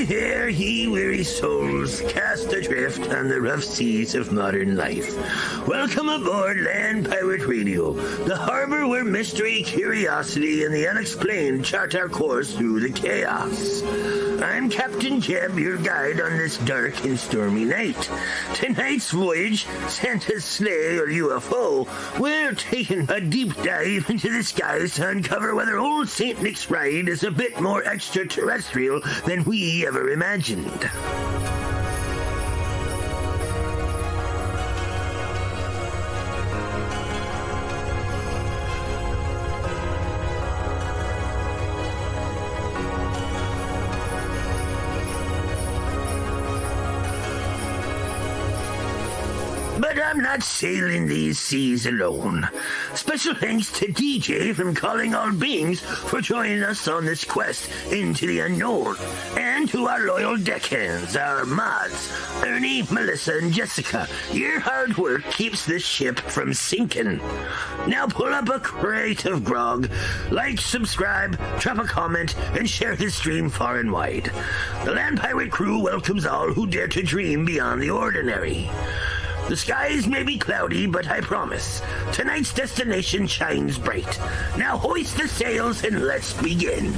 Hi there, ye weary souls, cast adrift on the rough seas of modern life. Welcome aboard Land Pirate Radio, the harbor where mystery, curiosity, and the unexplained chart our course through the chaos. I'm Captain Jeb, your guide on this dark and stormy night. Tonight's voyage, Santa's sleigh or UFO, we're taking a deep dive into the skies to uncover whether old St. Nick's ride is a bit more extraterrestrial than we ever imagined. But I'm not sailing these seas alone. Special thanks to DJ from Calling All Beings for joining us on this quest into the unknown. And to our loyal deckhands, our mods, Ernie, Melissa, and Jessica. Your hard work keeps this ship from sinking. Now pull up a crate of grog, like, subscribe, drop a comment, and share this stream far and wide. The Land Pirate crew welcomes all who dare to dream beyond the ordinary. The skies may be cloudy, but I promise, tonight's destination shines bright. Now hoist the sails and let's begin.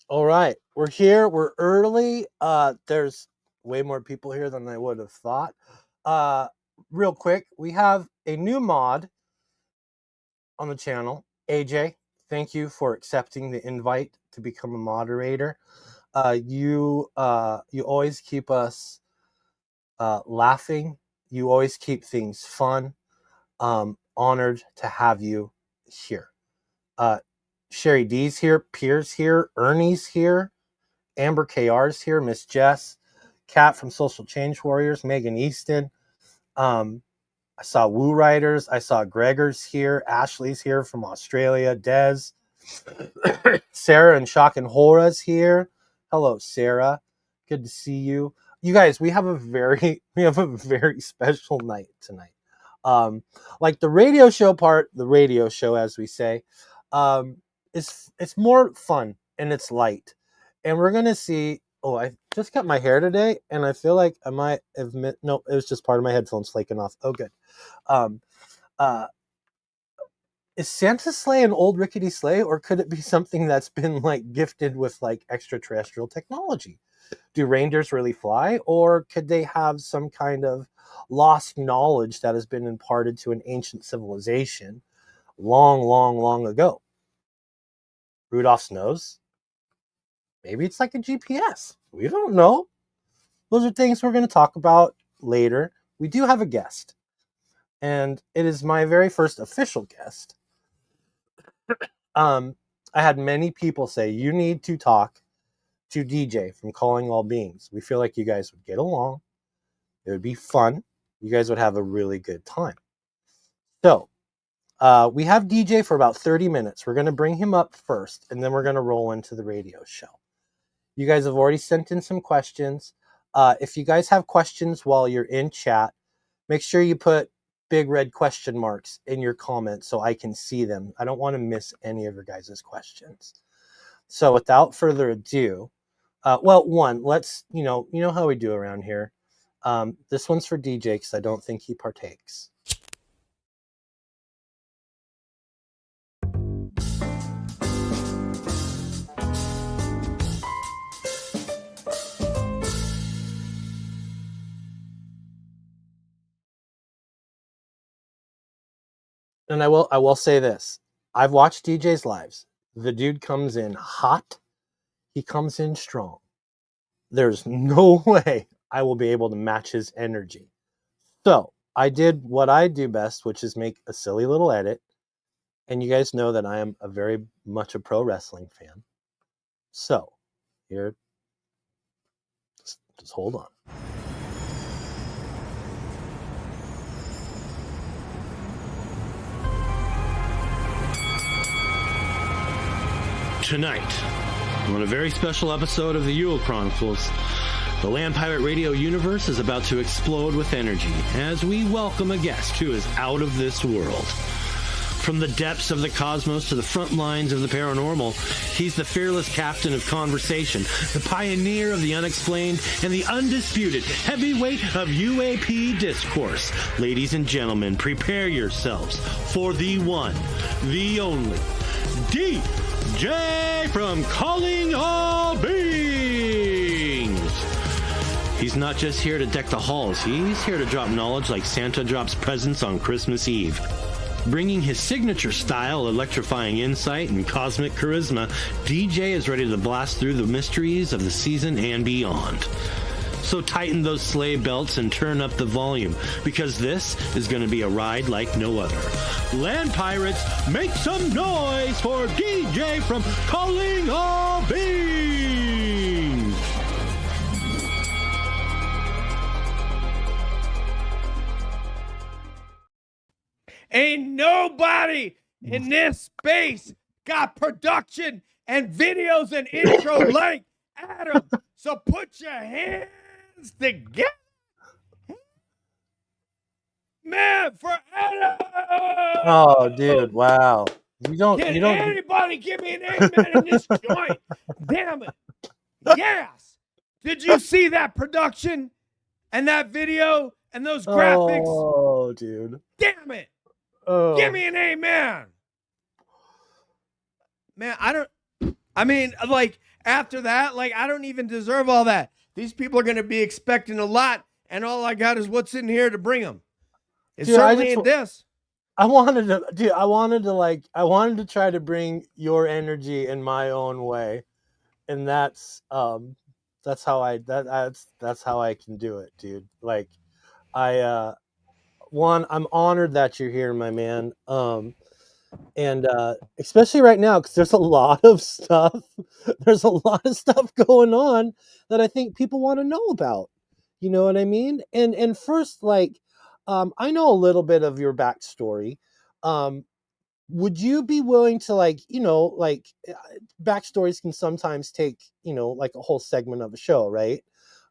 All right, we're here. We're early. There's way more people here than I would have thought. Real quick, we have a new mod on the channel. AJ, thank you for accepting the invite to become a moderator. You always keep us laughing. You always keep things fun. Honored to have you here. Sherry D's here, Pierce here, Ernie's here, Amber KR's here, Miss Jess, Kat from Social Change Warriors, Megan Easton. I saw Woo Riders. I saw Gregor's here. Ashley's here from Australia. Dez. Sarah and Shock and Hora's here. Hello, Sarah. Good to see you. You guys, we have a very special night tonight. Like the radio show part, the radio show, as we say, it's more fun and it's light. And we're gonna see. Oh, I just cut my hair today, and I feel like I might have no. It was just part of my headphones flaking off. Oh, good. Is Santa's sleigh an old rickety sleigh, or could it be something that's been like gifted with like extraterrestrial technology? Do reindeers really fly, or could they have some kind of lost knowledge that has been imparted to an ancient civilization long ago? Rudolph's nose? Maybe it's like a GPS. We don't know. Those are things we're going to talk about later. We do have a guest, and it is my very first official guest. I had many people say, you need to talk to DJ from Calling All Beings. We feel like you guys would get along. It would be fun. You guys would have a really good time. So, we have DJ for about 30 minutes. We're going to bring him up first, and then we're going to roll into the radio show. You guys have already sent in some questions. If you guys have questions while you're in chat, make sure you put big red question marks in your comments so I can see them. I don't want to miss any of your guys' questions. So without further ado, let's, you know how we do around here. This one's for DJ because I don't think he partakes. And I will say this. I've watched DJ's lives. The dude comes in hot. He comes in strong. There's no way I will be able to match his energy. So I did what I do best, which is make a silly little edit. And you guys know that I am a very much a pro wrestling fan. So here, just hold on. Tonight, on a very special episode of the Yule Chronicles, the Land Pirate Radio universe is about to explode with energy as we welcome a guest who is out of this world. From the depths of the cosmos to the front lines of the paranormal, he's the fearless captain of conversation, the pioneer of the unexplained, and the undisputed heavyweight of UAP discourse. Ladies and gentlemen, prepare yourselves for the one, the only, DJ from Calling All Beings. He's not just here to deck the halls, he's here to drop knowledge like Santa drops presents on Christmas Eve. Bringing his signature style, electrifying insight, and cosmic charisma, DJ is ready to blast through the mysteries of the season and beyond. So tighten those sleigh belts and turn up the volume, because this is going to be a ride like no other. Land Pirates, make some noise for DJ from Calling All Beings! Ain't nobody in this space got production and videos and intro like Adam. So put your hands together. Man, for Adam! Oh, dude, wow. Can anybody give me an amen in this joint? Damn it. Yes. Did you see that production and that video and those graphics? Oh, dude. Damn it. Oh. Give me an amen. Man, after that, I don't even deserve all that. These people are going to be expecting a lot, and all I got is what's in here to bring them. It certainly ain't this. I wanted to try to bring your energy in my own way. And that's how I can do it, dude. I'm honored that you're here, my man. And especially right now, because there's a lot of stuff. There's a lot of stuff going on that I think people want to know about. You know what I mean? And first, I know a little bit of your backstory. Would you be willing to backstories can sometimes take, a whole segment of a show, right?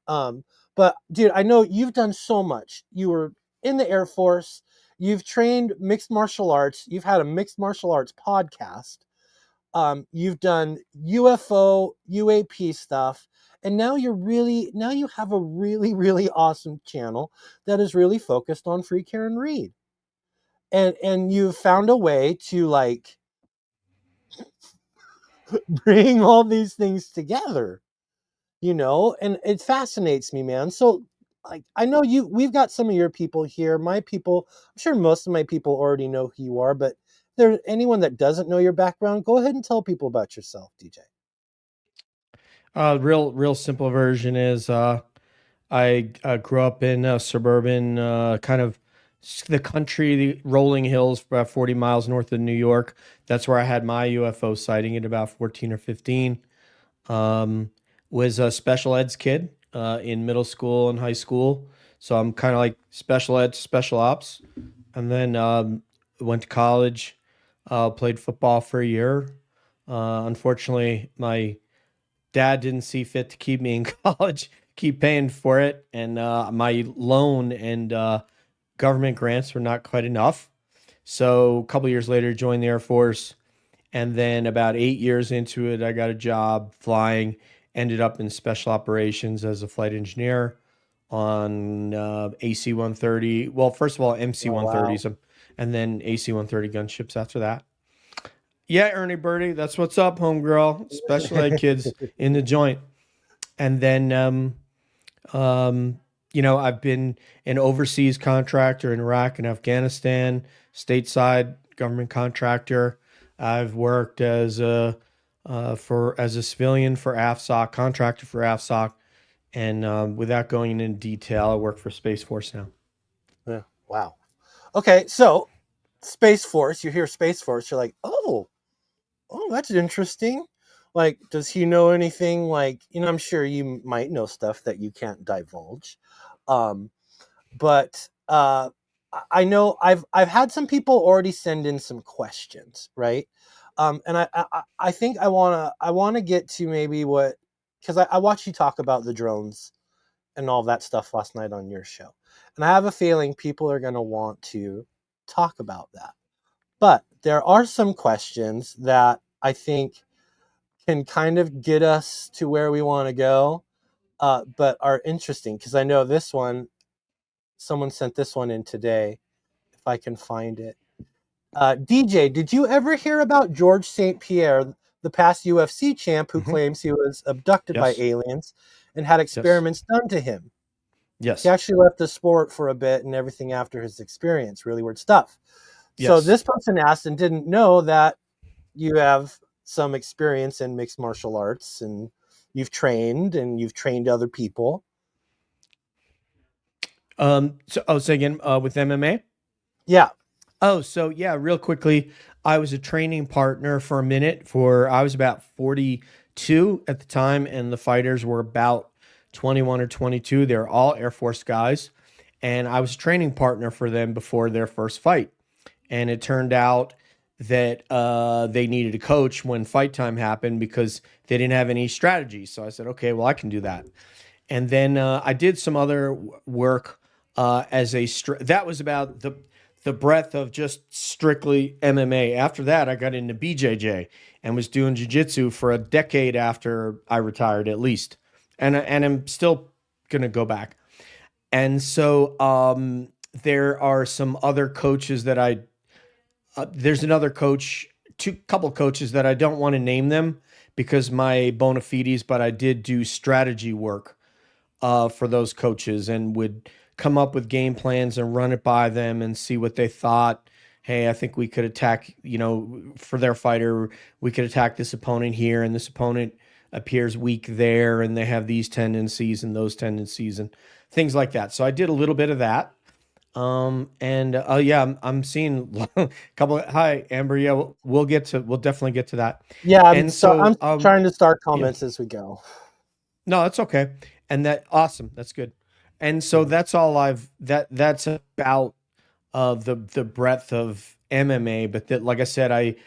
But dude, I know you've done so much. You were in the Air Force. You've trained mixed martial arts. You've had a mixed martial arts podcast. You've done UFO, UAP stuff. And now you have a really, really awesome channel that is really focused on Free Karen Reed. And you've found a way to bring all these things together, and it fascinates me, man. So I know we've got some of your people here. My people, I'm sure most of my people already know who you are, but if there's anyone that doesn't know your background, go ahead and tell people about yourself, DJ. Real simple version is I grew up in a suburban kind of the country, the rolling hills, about 40 miles north of New York. That's where I had my UFO sighting at about 14 or 15. Was a special eds kid in middle school and high school. So I'm kind of like special ed, special ops. And then went to college, played football for a year. Unfortunately, my dad didn't see fit to keep me in college, keep paying for it. And my loan and government grants were not quite enough. So a couple years later, joined the Air Force. And then about 8 years into it, I got a job flying, ended up in special operations as a flight engineer on AC-130. Well, first of all, MC-130s, and then AC-130 gunships after that. Yeah, Ernie Birdie, that's what's up, homegirl. Special ed kids in the joint. And then, I've been an overseas contractor in Iraq and Afghanistan, stateside government contractor. I've worked as a civilian for AFSOC, contractor for AFSOC, and without going into detail, I work for Space Force now. Yeah. Wow. Okay, so Space Force. You hear Space Force, you're like, oh, that's interesting. Like, does he know anything? Like, I'm sure you might know stuff that you can't divulge, but I know I've had some people already send in some questions, right? And I think I wanna get to maybe because I watched you talk about the drones and all that stuff last night on your show, and I have a feeling people are gonna want to talk about that. But there are some questions that I think can kind of get us to where we want to go, but are interesting because I know this one. Someone sent this one in today. If I can find it. DJ, did you ever hear about George St. Pierre, the past UFC champ who claims he was abducted by aliens and had experiments done to him? Yes. He actually left the sport for a bit and everything after his experience. Really weird stuff. So Yes. this person asked and didn't know that you have some experience in mixed martial arts and you've trained other people. Say again, with MMA? Yeah. Oh, so yeah, real quickly, I was a training partner for a minute I was about 42 at the time, and the fighters were about 21 or 22. They're all Air Force guys, and I was a training partner for them before their first fight. And it turned out that they needed a coach when fight time happened because they didn't have any strategy. So I said, okay, well, I can do that. And then I did some other work that was about the breadth of just strictly MMA. After that, I got into BJJ and was doing jiu-jitsu for a decade after I retired, at least. And I'm still going to go back. And so there are some other coaches that there's another coach, couple coaches that I don't want to name them because my bona fides, but I did do strategy work for those coaches and would come up with game plans and run it by them and see what they thought. Hey, I think we could attack, for their fighter, we could attack this opponent here, and this opponent appears weak there, and they have these tendencies and those tendencies and things like that. So I did a little bit of that. I'm seeing a couple. Hi, Amber. Yeah, we'll definitely get to that. Yeah, I'm trying to start comments as we go. No, that's okay. And awesome. That's good. And so that's all that's about the breadth of MMA. But like I said,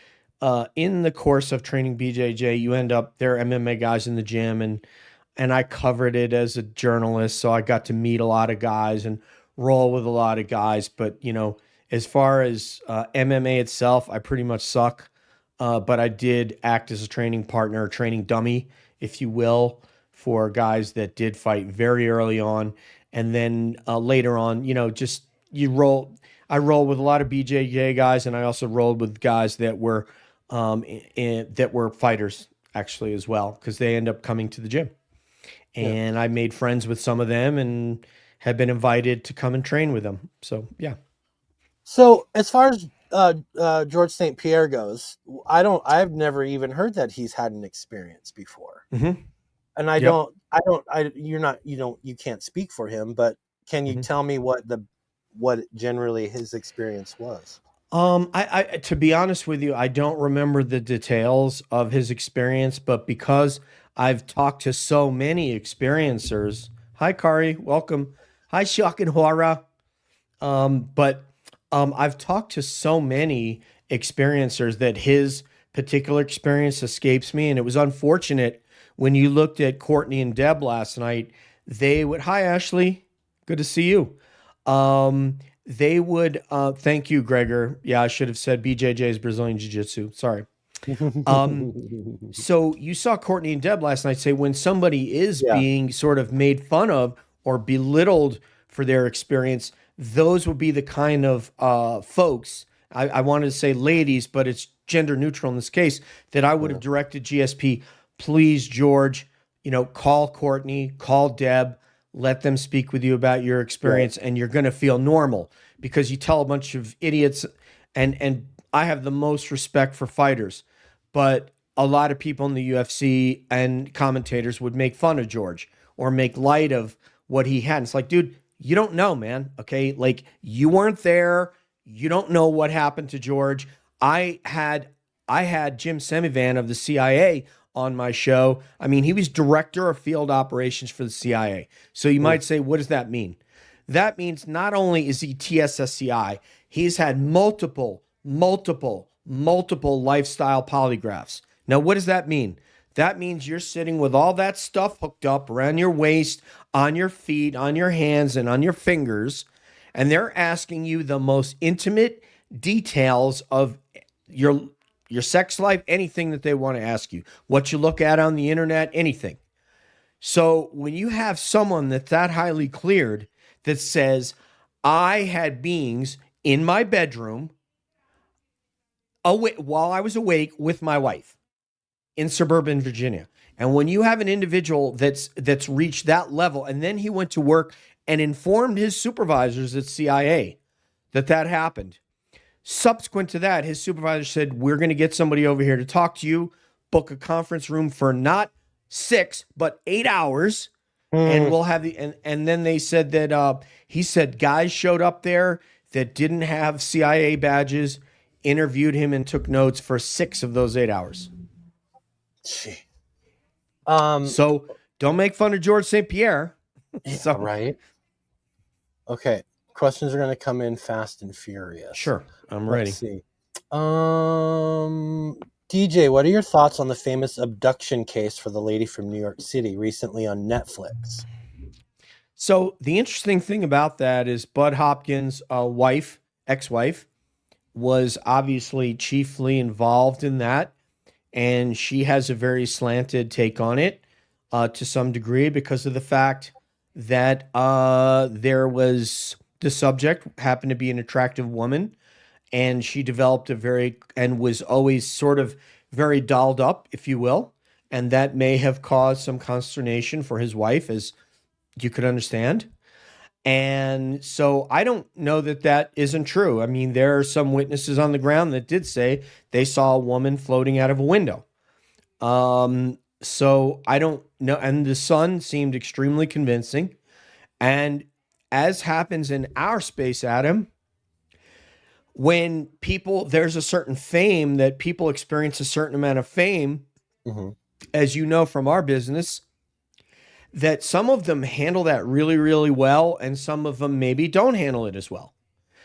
in the course of training BJJ, you end up, there are MMA guys in the gym, and I covered it as a journalist. So I got to meet a lot of guys and roll with a lot of guys. But, as far as MMA itself, I pretty much suck. But I did act as a training partner, training dummy, if you will, for guys that did fight very early on. And then later on, I roll with a lot of BJJ guys, and I also rolled with guys that were fighters actually as well, because they end up coming to the gym. And I made friends with some of them and have been invited to come and train with them. So, yeah. So as far as George St. Pierre goes, I've never even heard that he's had an experience before. Mm-hmm. And you can't speak for him, but can you tell me what generally his experience was? I to be honest with you, I don't remember the details of his experience, but because I've talked to so many experiencers. Hi, Kari, welcome. Hi, Shock and Hora. I've talked to so many experiencers that his particular experience escapes me, and it was unfortunate when you looked at Courtney and Deb last night. Hi, Ashley. Good to see you. they would, thank you, Gregor. Yeah, I should have said BJJ's Brazilian Jiu Jitsu. Sorry. So you saw Courtney and Deb last night say when somebody is Yeah. being sort of made fun of or belittled for their experience, those would be the kind of folks, I wanted to say ladies, but it's gender neutral in this case, that I would have directed GSP, please, George, call Courtney, call Deb, let them speak with you about your experience, and you're going to feel normal because you tell a bunch of idiots, and I have the most respect for fighters, but a lot of people in the UFC and commentators would make fun of George or make light of what he had. And it's like, dude, you don't know, man. Okay. Like, you weren't there. You don't know what happened to George. I had Jim Semivan of the CIA on my show. I mean, he was director of field operations for the CIA. So you might say, what does that mean? That means not only is he TSSCI, he's had multiple lifestyle polygraphs. Now, what does that mean? That means you're sitting with all that stuff hooked up around your waist, on your feet, on your hands, and on your fingers, and they're asking you the most intimate details of your sex life, anything that they want to ask you, what you look at on the internet, anything. So when you have someone that's that highly cleared that says, I had beings in my bedroom while I was awake with my wife in suburban Virginia. And when you have an individual that's reached that level, and then he went to work and informed his supervisors at CIA that happened. Subsequent to that, his supervisor said, we're going to get somebody over here to talk to you, book a conference room for not 6, but 8 hours. And we'll have and then they said that, he said guys showed up there that didn't have CIA badges, interviewed him and took notes for 6 of those 8 hours. Gee. So don't make fun of George St. Pierre. Yeah, right. Okay. Questions are going to come in fast and furious. Sure. I'm ready. Let's see. DJ, what are your thoughts on the famous abduction case for the lady from New York City recently on Netflix? So the interesting thing about that is Bud Hopkins' ex-wife, was obviously chiefly involved in that. And she has a very slanted take on it to some degree because of the fact that the subject happened to be an attractive woman, and she developed and was always sort of very dolled up, if you will. And that may have caused some consternation for his wife, as you could understand. And so I don't know that isn't true. I mean, there are some witnesses on the ground that did say they saw a woman floating out of a window. So I don't know. And the son seemed extremely convincing. And as happens in our space, Adam, when there's a certain fame that people experience a certain amount of fame, as you know from our business, that some of them handle that really, really well, and some of them maybe don't handle it as well.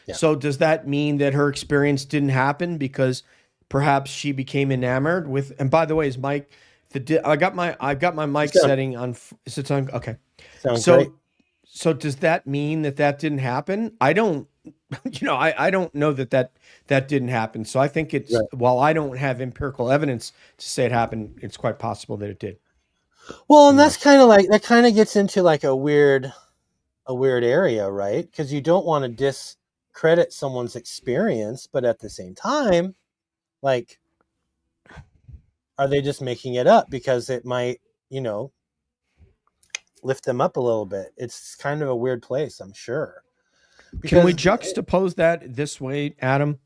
Yeah. So does that mean that her experience didn't happen because perhaps she became enamored with? And by the way, is Mike? I got my mic setting on. Is it on? Okay. Sounds great. So does that mean that didn't happen? I don't. I don't know that didn't happen. So I think it's while I don't have empirical evidence to say it happened, it's quite possible that it did. Well, and that's kind of like, that kind of gets into like a weird area, right? Because you don't want to discredit someone's experience, but at the same time, like, are they just making it up because it might, lift them up a little bit? It's kind of a weird place, I'm sure. Can we juxtapose that this way, Adam?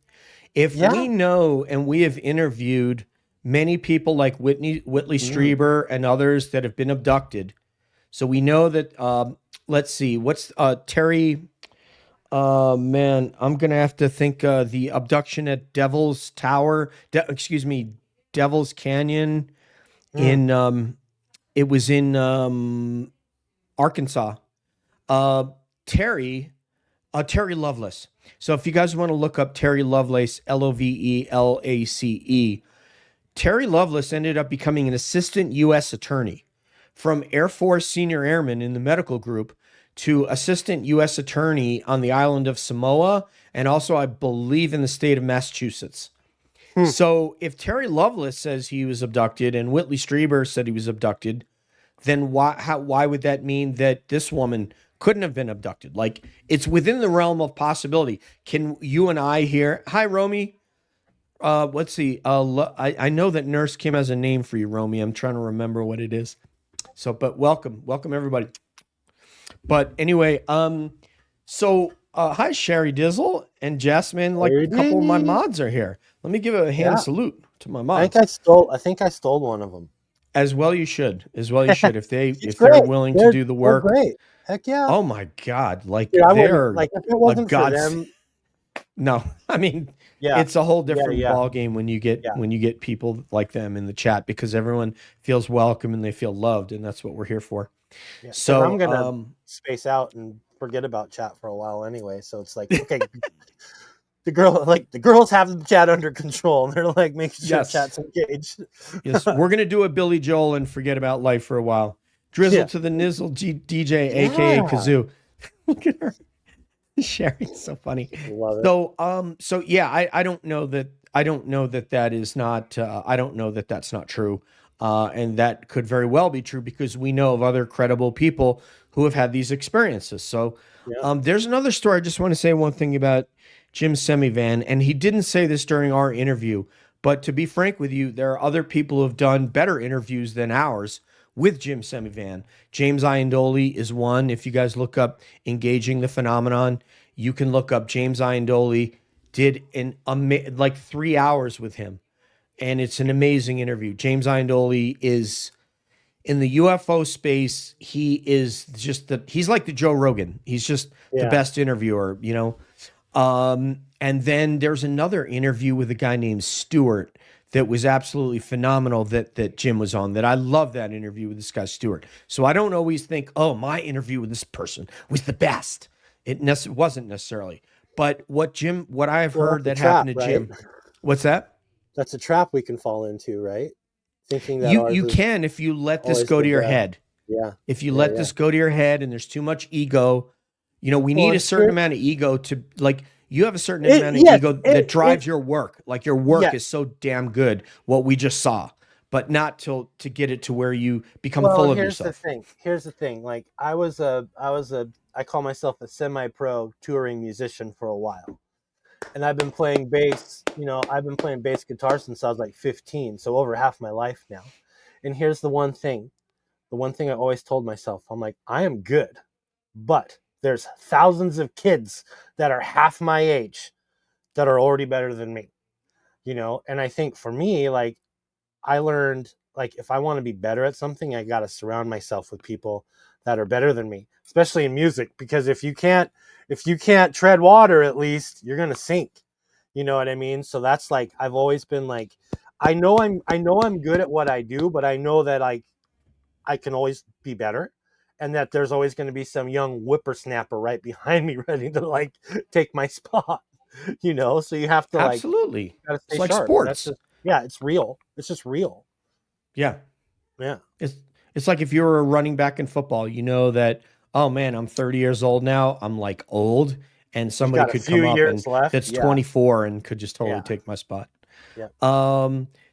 If we know, and we have interviewed many people like Whitley Strieber and others that have been abducted. So we know that, let's see, what's Terry, man, I'm going to have to think the abduction at Devil's Tower, Devil's Canyon it was in Arkansas. Terry Lovelace. So if you guys want to look up Terry Lovelace, Lovelace, Terry Lovelace ended up becoming an assistant U.S. attorney from Air Force senior airman in the medical group to assistant U.S. attorney on the island of Samoa, and also, I believe, in the state of Massachusetts. So if Terry Lovelace says he was abducted and Whitley Strieber said he was abducted, then why would that mean that this woman couldn't have been abducted? Like, it's within the realm of possibility. Can you and I here? Hi, Romy. Let's see. I know that Nurse Kim has a name for you, Romy. I'm trying to remember what it is. So, but welcome everybody. But anyway, hi Sherry Dizzle and Jasmine. Like, a couple of my mods are here. Let me give a hand salute to my mods. I think I stole one of them. As well you should. If they're willing to do the work. They're great. Heck yeah. Oh my God. Like, Dude, they're like, if it wasn't for gods. them. No, I mean, yeah, it's a whole different ball game when you get people like them in the chat, because everyone feels welcome and they feel loved, and that's what we're here for. Yeah. So I'm gonna space out and forget about chat for a while anyway. So it's like, okay, the girls have the chat under control, and they're like making sure chat's engaged. Yes, we're gonna do a Billy Joel and forget about life for a while. Drizzle to the Nizzle DJ, aka Kazoo. Look at her. Sharing, so funny. Love it. So yeah, I don't know that that is not. I don't know that that's not true, and that could very well be true, because we know of other credible people who have had these experiences. So, there's another story. I just want to say one thing about Jim Semivan, and he didn't say this during our interview, but to be frank with you, there are other people who have done better interviews than ours with Jim Semivan. James Iandoli is one. If you guys look up Engaging the Phenomenon, you can look up James Iandoli. Did like 3 hours with him, and it's an amazing interview. James Iandoli is in the UFO space. He is just he's like the Joe Rogan. He's just the best interviewer, you know. And then there's another interview with a guy named Stewart that was absolutely phenomenal that Jim was on. That I love that interview with this guy Stewart. So I don't always think, oh, my interview with this person was the best. It wasn't necessarily. But what I have heard that happened to Jim. What's that? That's a trap we can fall into, right? Thinking that you can, if you let this go to your head. Yeah. If you let this go to your head and there's too much ego, you know, we need a certain amount of ego to, like, you have a certain amount of ego that drives your work. Like, your work is so damn good, what we just saw, but not to get it to where you become full of yourself. Here's the thing. Like, I call myself a semi-pro touring musician for a while. And I've been playing bass, I've been playing bass guitar since I was like 15. So over half my life now. And here's the one thing I always told myself, I'm like, I am good, but there's thousands of kids that are half my age that are already better than me, And I think for me, like, I learned, like, if I want to be better at something, I got to surround myself with people that are better than me, especially in music, because if you can't tread water, at least you're going to sink. You know what I mean? So that's like, I've always been like, I know I'm good at what I do, but I know that I can always be better. And that there's always going to be some young whippersnapper right behind me ready to, like, take my spot, So you have to, like, absolutely. It's like sharp. Sports. It's real. It's just real. Yeah. Yeah. It's like if you're a running back in football, you know that, oh man, I'm 30 years old now. I'm like old, and somebody could come up and that's 24 and could just totally take my spot. Yeah.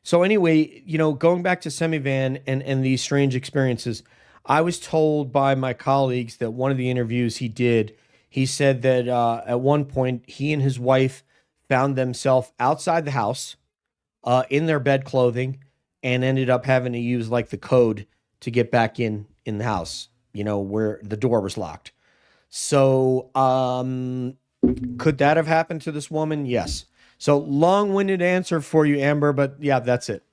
So anyway, going back to Semivan and these strange experiences, I was told by my colleagues that one of the interviews he did, he said that at one point he and his wife found themselves outside the house in their bed clothing, and ended up having to use, like, the code to get back in the house, where the door was locked. So could that have happened to this woman? Yes. So long-winded answer for you, Amber, but yeah, that's it.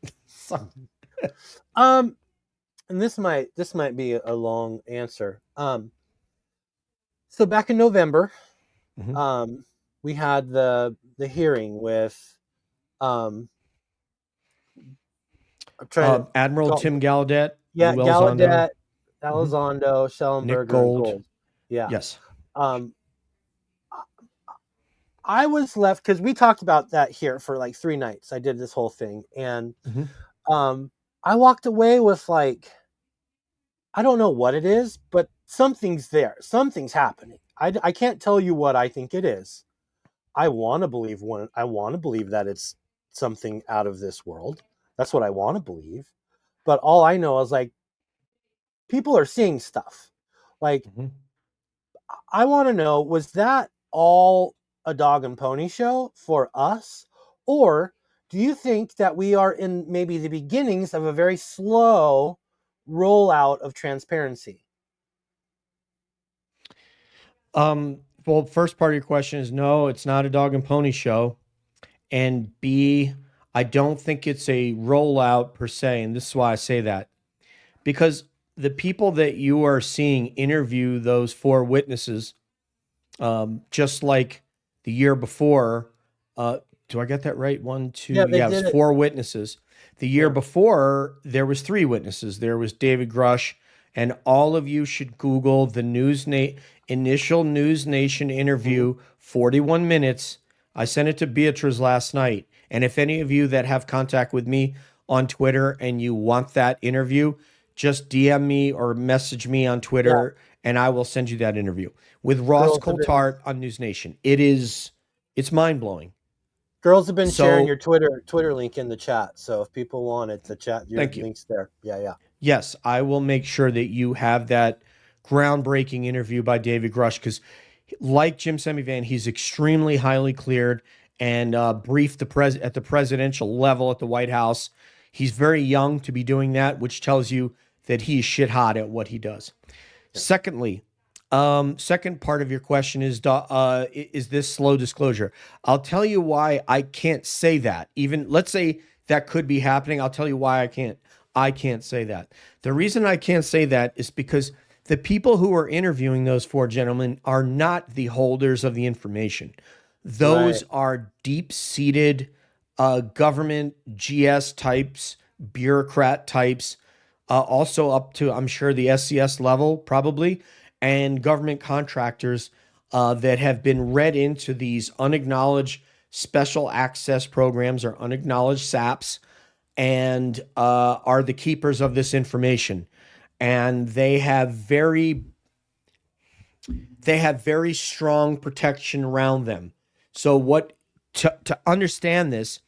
And this might be a long answer. So back in November, we had the hearing with Admiral Tim Gallaudet. Yeah, Gallaudet, Elizondo, Schellenberger, Nick Gold. and Gold. Yeah. Yes. I was left, because we talked about that here for like 3 nights. I did this whole thing, and I walked away with, like, I don't know what it is, but something's there. Something's happening. I can't tell you what I think it is. I want to believe that it's something out of this world. That's what I want to believe. But all I know is like people are seeing stuff. Like Mhm. I want to know, was that all a dog and pony show for us? Or do you think that we are in maybe the beginnings of a very slow rollout of transparency? Well, first part of your question is no, it's not a dog and pony show. And B, I don't think it's a rollout per se. And this is why I say that. Because the people that you are seeing interview those four witnesses, just like the year before, do I get that right? One, Yeah, two, they yeah, it was did it. four witnesses. The year Yeah. before, there was three witnesses. There was David Grush, and all of you should Google the initial News Nation interview, 41 minutes. I sent it to Beatrice last night. And if any of you that have contact with me on Twitter and you want that interview, just DM me or message me on Twitter, and I will send you that interview with Ross Girls have been- Coulthart on News Nation. It's mind blowing. Girls have been sharing So- your Twitter link in the chat. So if people want it, the chat, your Thank you. link's there. Yeah. Yes, I will make sure that you have that groundbreaking interview by David Grush because, like Jim Semivan, he's extremely highly cleared and briefed at the presidential level at the White House. He's very young to be doing that, which tells you that he's shit hot at what he does. Secondly, second part of your question is this slow disclosure? I'll tell you why I can't say that. Even let's say that could be happening. I'll tell you why I can't. I can't say that. The reason I can't say that is because the people who are interviewing those four gentlemen are not the holders of the information. Those are deep-seated government GS types, bureaucrat types, also up to, I'm sure, the SCS level probably, and government contractors that have been read into these unacknowledged special access programs or unacknowledged SAPs and are the keepers of this information. And they have very strong protection around them. So to understand this,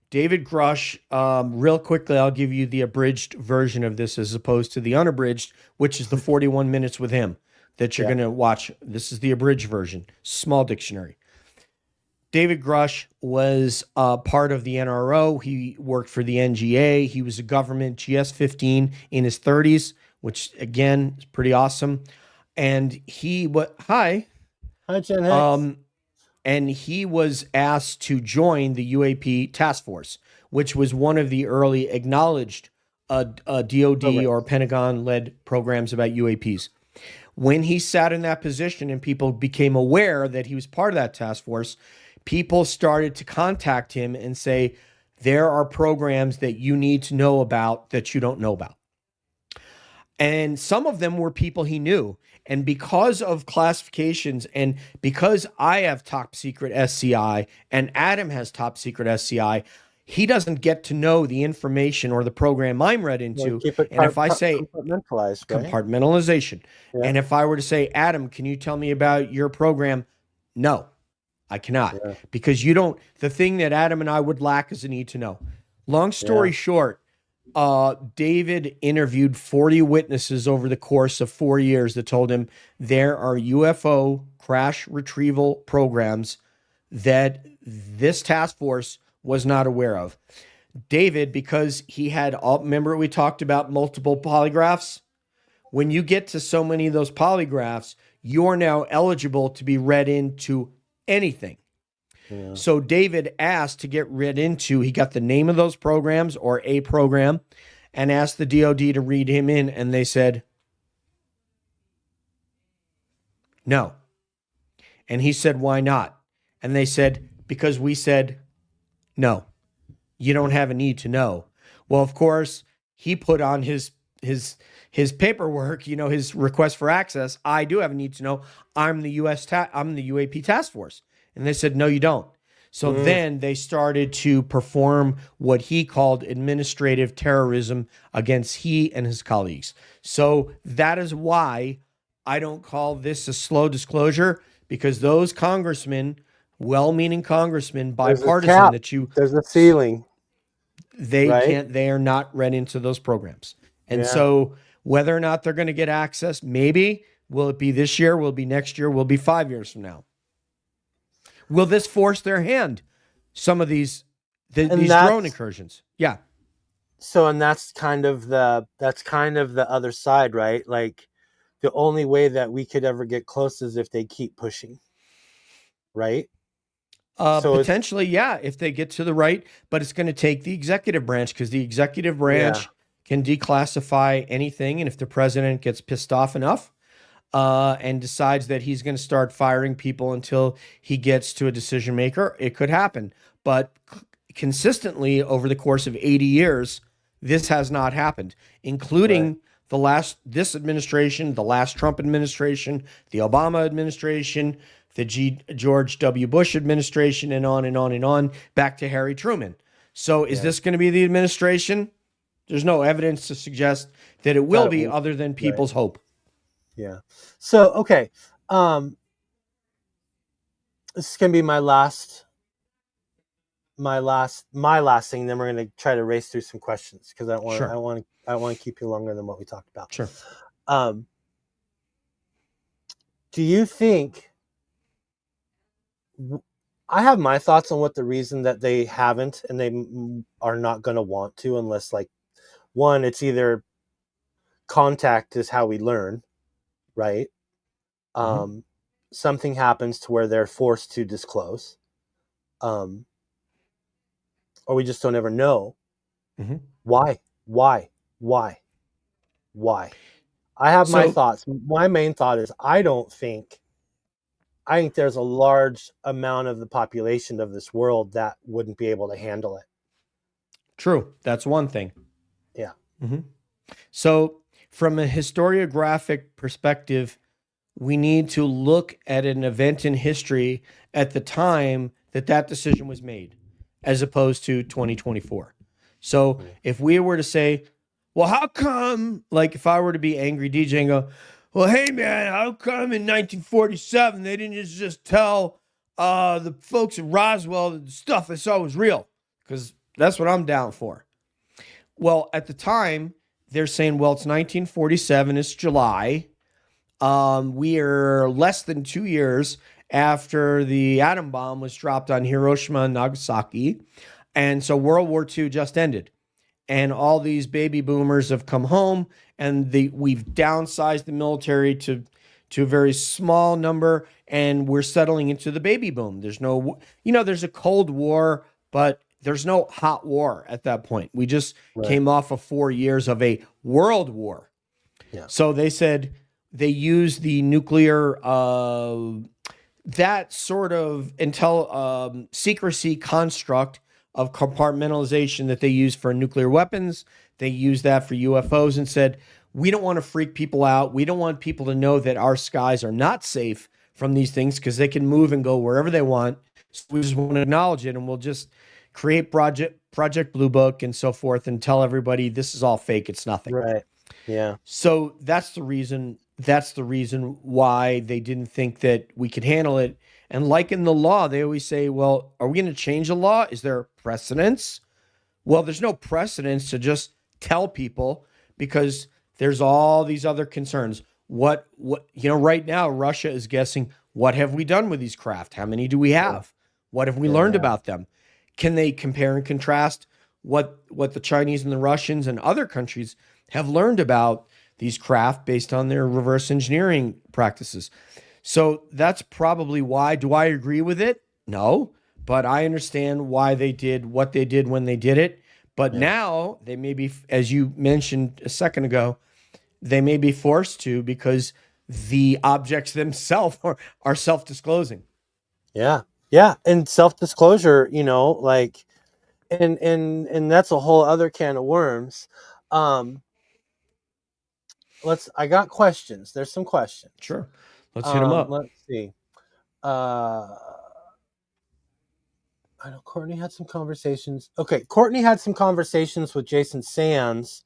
David Grush, real quickly, I'll give you the abridged version of this as opposed to the unabridged, which is the 41 minutes with him that you're going to watch. This is the abridged version, small dictionary. David Grush was part of the NRO. He worked for the NGA. He was a government GS-15 in his 30s, which, again, is pretty awesome. And Hi, Jen Hicks. and he was asked to join the UAP task force, which was one of the early acknowledged DOD or Pentagon-led programs about UAPs. When he sat in that position and people became aware that he was part of that task force, people started to contact him and say, there are programs that you need to know about that you don't know about. And some of them were people he knew. And because of classifications and because I have top secret SCI and Adam has top secret SCI, he doesn't get to know the information or the program I'm read into. And if I say compartmentalized, right? Compartmentalization. Yeah. And if I were to say, Adam, can you tell me about your program? No, I cannot. Yeah. Because the thing that Adam and I would lack is a need to know. Long story short, David interviewed 40 witnesses over the course of 4 years that told him there are UFO crash retrieval programs that this task force was not aware of. David, because he had remember we talked about multiple polygraphs? When you get to so many of those polygraphs, you're now eligible to be read into anything. Yeah. So David asked to get read into, he got the name of those programs or a program and asked the DOD to read him in, and they said, no. And he said, why not? And they said, because we said, no, you don't have a need to know. Well, of course, he put on his paperwork, his request for access. I do have a need to know. I'm the UAP task force. And they said, no, you don't. So then they started to perform what he called administrative terrorism against he and his colleagues. So that is why I don't call this a slow disclosure, because those congressmen, well-meaning congressmen, There's a bipartisan, cap. that you There's a ceiling, they right? can't, they are not read into those programs. And Yeah. so whether or not they're going to get access, maybe, will it be this year? Will it be next year? Will it be 5 years from now? Will this force their hand? Some of these drone incursions. Yeah. So, and that's kind of the other side, right? Like, the only way that we could ever get close is if they keep pushing, right? So it's Potentially, yeah, if they get to the right, but it's going to take the executive branch, because the executive yeah, branch can declassify anything. And if the president gets pissed off enough and decides that he's going to start firing people until he gets to a decision maker, it could happen. But consistently over the course of 80 years, this has not happened, including this administration, the last Trump administration, the Obama administration, the George W. Bush administration, and on and on and on, back to Harry Truman. So is this going to be the administration? There's no evidence to suggest that it will be, other than people's hope. Yeah. So, okay. This is going to be my last thing. Then we're going to try to race through some questions, because I want to keep you longer than what we talked about. Sure. Do you think, I have my thoughts on what the reason that they haven't, and they are not going to want to, unless, like, one, it's either contact is how we learn, right? Something happens to where they're forced to disclose, or we just don't ever know. Why? I have my thoughts. My main thought is, I think there's a large amount of the population of this world that wouldn't be able to handle it. True. That's one thing. Yeah. So from a historiographic perspective, we need to look at an event in history at the time that decision was made, as opposed to 2024. So if we were to say, well, how come, like, if I were to be angry DJ and go, well, hey man, how come in 1947 they didn't just tell the folks at Roswell that the stuff they saw was real? Because that's what I'm down for. Well, at the time, they're saying, well, it's 1947, it's July. We are less than 2 years after the atom bomb was dropped on Hiroshima and Nagasaki. And so World War II just ended. And all these baby boomers have come home, and we've downsized the military to a very small number, and we're settling into the baby boom. There's no, there's a Cold War, but there's no hot war at that point. We just came off of 4 years of a world war. Yeah. So they said they used the nuclear, that sort of secrecy construct of compartmentalization that they use for nuclear weapons. They use that for UFOs, and said, we don't want to freak people out. We don't want people to know that our skies are not safe from these things, because they can move and go wherever they want. So we just want to acknowledge it, and we'll just create Project Blue Book and so forth, and tell everybody this is all fake. It's nothing. Right. Yeah. So that's the reason why they didn't think that we could handle it. And like in the law, they always say, well, are we going to change the law? Is there precedence? Well, there's no precedence to just tell people, because there's all these other concerns. What right now, Russia is guessing, what have we done with these craft? How many do we have? What have we learned about them? Can they compare and contrast what the Chinese and the Russians and other countries have learned about these craft based on their reverse engineering practices? So that's probably why. Do I agree with it? No, but I understand why they did what they did when they did it. But now they may be, as you mentioned a second ago, they may be forced to, because the objects themselves are self-disclosing. Yeah. Yeah. And self-disclosure, like, and that's a whole other can of worms. I got questions. There's some questions. Sure. Let's hit them up. Let's see. I know Courtney had some conversations. Okay, Courtney had some conversations with Jason Sands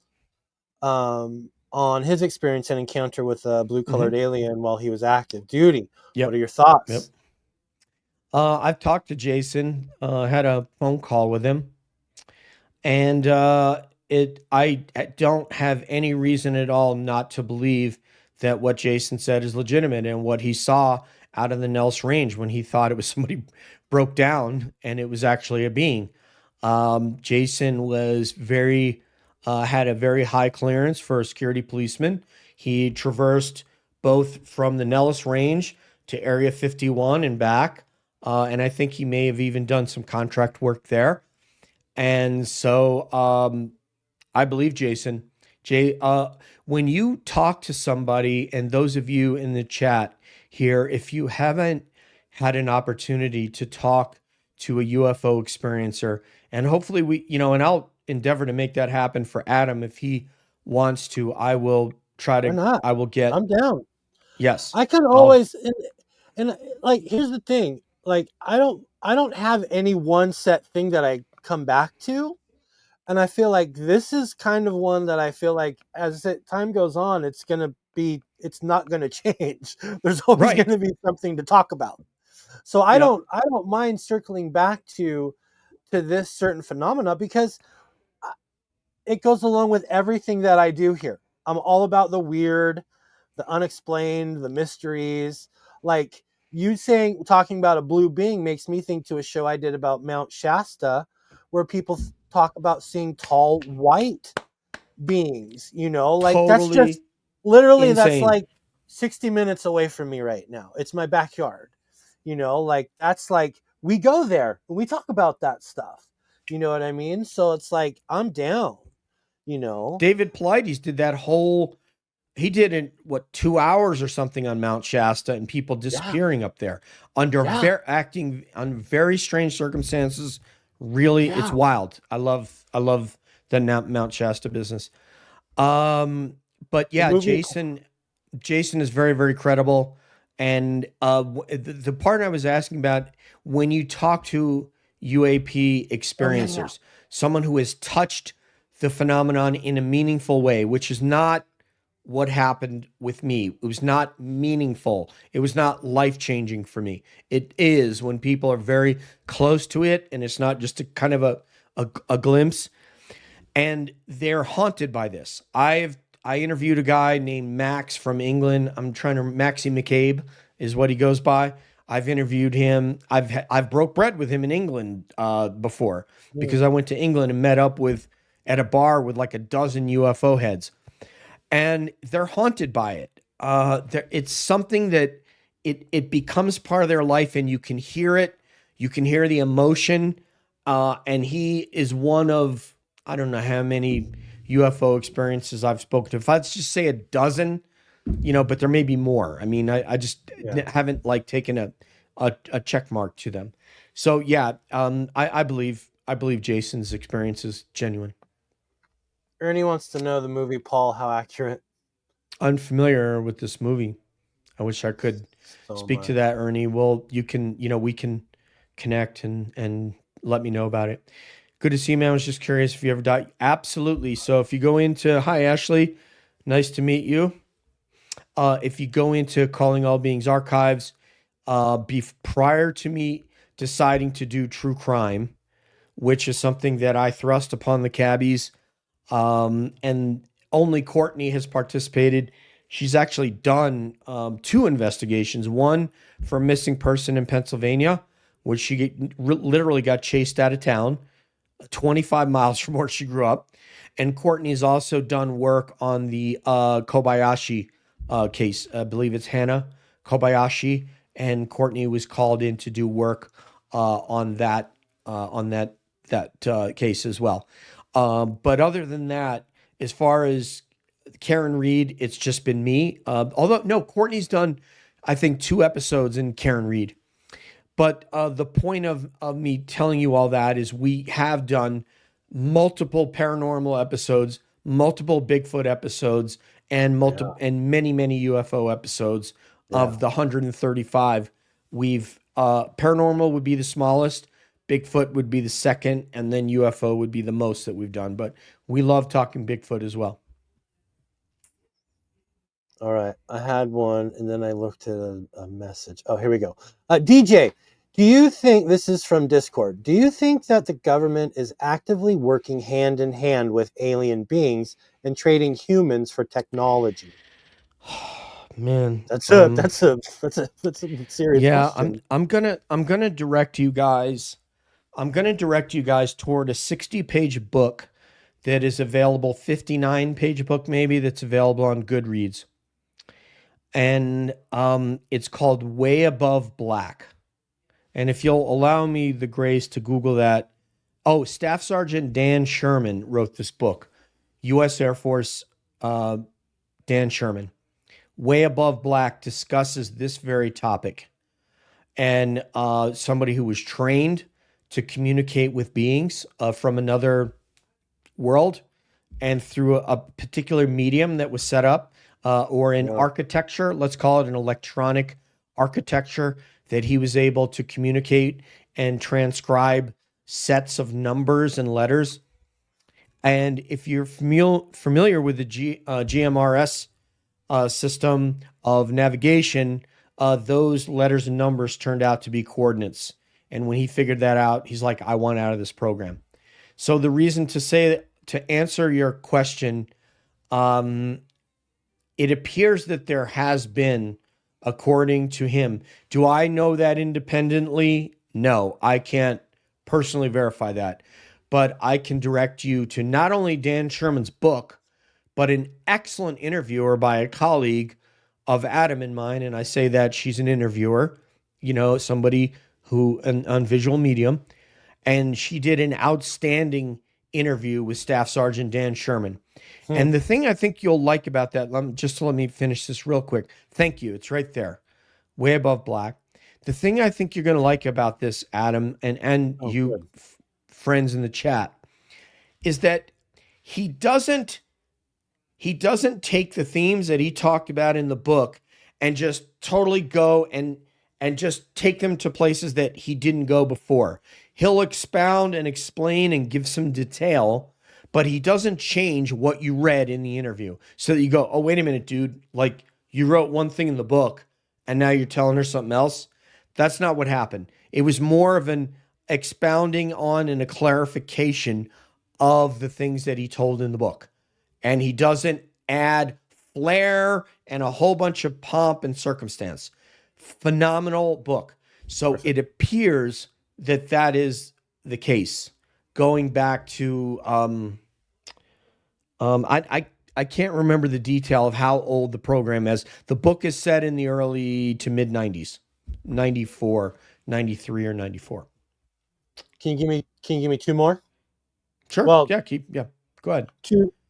on his experience and encounter with a blue-colored alien while he was active duty. What Yep. are your thoughts? Yep. I've talked to Jason, had a phone call with him, and I don't have any reason at all not to believe that what Jason said is legitimate and what he saw out of the Nels range when he thought it was somebody broke down and it was actually a being. Jason was had a very high clearance for a security policeman. He traversed both from the Nellis Range to Area 51 and back. And I think he may have even done some contract work there. And so I believe Jason. When you talk to somebody, and those of you in the chat here, if you haven't had an opportunity to talk to a UFO experiencer, and hopefully and I'll endeavor to make that happen for Adam if he wants to. I will try to. Why not? I will get. I'm down. Yes, I can always and like here's the thing. Like I don't have any one set thing that I come back to. And I feel like this is kind of one that I feel like as time goes on, it's not going to change. There's always Right. going to be something to talk about. So I don't mind circling back to this certain phenomena because it goes along with everything that I do here. I'm all about the weird, the unexplained, the mysteries. Like you talking about a blue being makes me think to a show I did about Mount Shasta, where people talk about seeing tall white beings. Like that's Totally just literally insane. that's like 60 minutes away from me right now. It's my backyard. Like that's like we go there and we talk about that stuff. You know what I mean? So it's like I'm down. David Pilates did that whole. He did it 2 hours or something on Mount Shasta, and people disappearing up there under acting on very strange circumstances. Really, it's wild. I love the Mount Shasta business. But yeah, Jason is very, very credible. And the part I was asking about, when you talk to UAP experiencers, someone who has touched the phenomenon in a meaningful way, which is not what happened with me. It was not meaningful. It was not life-changing for me. It is when people are very close to it and it's not just a kind of a glimpse, and they're haunted by this. I interviewed a guy named Max from England. Maxie McCabe is what he goes by. I've interviewed him. I've broke bread with him in England before because I went to England and met up at a bar with like a dozen UFO heads. And they're haunted by it. It's something that it becomes part of their life, and you can hear it. You can hear the emotion. And he is one of, I don't know how many UFO experiences I've spoken to. If I'd just say a dozen, but there may be more. I mean, I just haven't taken a check mark to them. So yeah, I believe Jason's experience is genuine. Ernie wants to know the movie Paul, how accurate? Unfamiliar with this movie. I wish I could speak to that, Ernie. Well, we can connect and let me know about it. Good to see you, man. I was just curious if you ever died. Absolutely. So if you go into, hi, Ashley, nice to meet you. If you go into Calling All Beings archives, prior to me deciding to do true crime, which is something that I thrust upon the cabbies, and only Courtney has participated. She's actually done 2 investigations. One for a missing person in Pennsylvania, which she literally got chased out of town, 25 miles from where she grew up. And Courtney's also done work on the Kobayashi case. I believe it's Hannah Kobayashi, and Courtney was called in to do work on that case as well. But other than that, as far as Karen Reed, it's just been me. Although, no, Courtney's done, I think, 2 episodes in Karen Reed. But the point of me telling you all that is we have done multiple paranormal episodes, multiple Bigfoot episodes, and many, many UFO episodes of the 135. We've paranormal would be the smallest. Bigfoot would be the second, and then UFO would be the most that we've done. But we love talking Bigfoot as well. All right. I had one, and then I looked at a message. Oh, here we go. DJ, do you think, this is from Discord, do you think that the government is actively working hand in hand with alien beings and trading humans for technology? Man, That's a serious question. I'm gonna direct you guys. I'm gonna direct you guys toward a 60-page book that is available, 59-page book maybe, that's available on Goodreads. And it's called Way Above Black. And if you'll allow me the grace to Google that. Oh, Staff Sergeant Dan Sherman wrote this book. U.S. Air Force Dan Sherman. Way Above Black discusses this very topic. And somebody who was trained to communicate with beings from another world and through a particular medium that was set up, or in architecture, let's call it an electronic architecture, that he was able to communicate and transcribe sets of numbers and letters. And if you're familiar with the GMRS system of navigation, those letters and numbers turned out to be coordinates. And when he figured that out, he's like, I want out of this program. So the reason to answer your question, it appears that there has been, according to him. Do I know that independently? No, I can't personally verify that. But I can direct you to not only Dan Sherman's book, but an excellent interviewer by a colleague of Adam and mine. And I say that she's an interviewer, somebody who, on visual medium. And she did an outstanding interview with Staff Sergeant Dan Sherman. And the thing I think you'll like about that, let me finish this real quick. Thank you. It's right there. Way Above Black. The thing I think you're going to like about this, Adam, and you friends in the chat, is that he doesn't take the themes that he talked about in the book and just totally go and just take them to places that he didn't go before. He'll expound and explain and give some detail, but he doesn't change what you read in the interview so that you go, oh, wait a minute, dude. Like, you wrote one thing in the book and now you're telling her something else. That's not what happened. It was more of an expounding on and a clarification of the things that he told in the book. And he doesn't add flair and a whole bunch of pomp and circumstance. Phenomenal book. So it appears that is the case. Going back to, I can't remember the detail of how old the program is. The book is set in the early to mid 90s, 94, 93 or 94. Can you give me two more? Sure. Well, go ahead.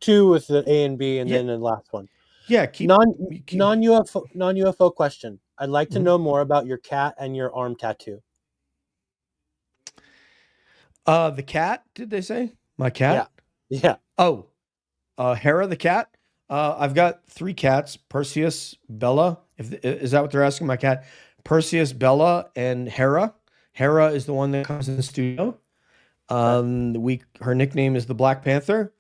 Two with the A and B, and then the last one. Yeah, non-UFO question. I'd like to know more about your cat and your arm tattoo. The cat, did they say? My cat? Yeah. Oh, Hera the cat. I've got 3 cats, Perseus, Bella. Is that what they're asking? My cat, Perseus, Bella, and Hera. Hera is the one that comes in the studio. Her nickname is the Black Panther.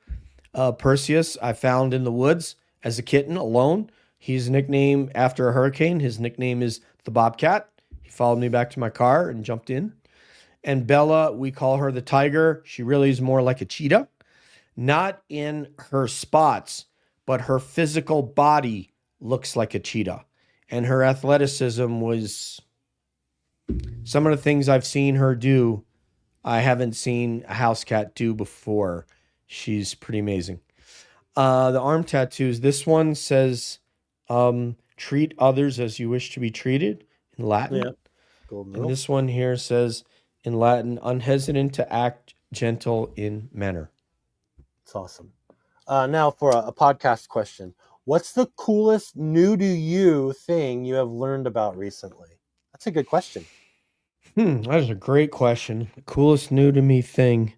Perseus, I found in the woods as a kitten alone. He's nicknamed after a hurricane. His nickname is the Bobcat. He followed me back to my car and jumped in. And Bella, we call her the tiger. She really is more like a cheetah. Not in her spots, but her physical body looks like a cheetah. And her athleticism was some of the things I've seen her do. I haven't seen a house cat do before. She's pretty amazing. The arm tattoos. This one says, treat others as you wish to be treated in Latin. Yeah. And this one here says in Latin, unhesitant to act gentle in manner. It's awesome. Now for a podcast question. What's the coolest new to you thing you have learned about recently? That's a good question. That is a great question. The coolest new to me thing.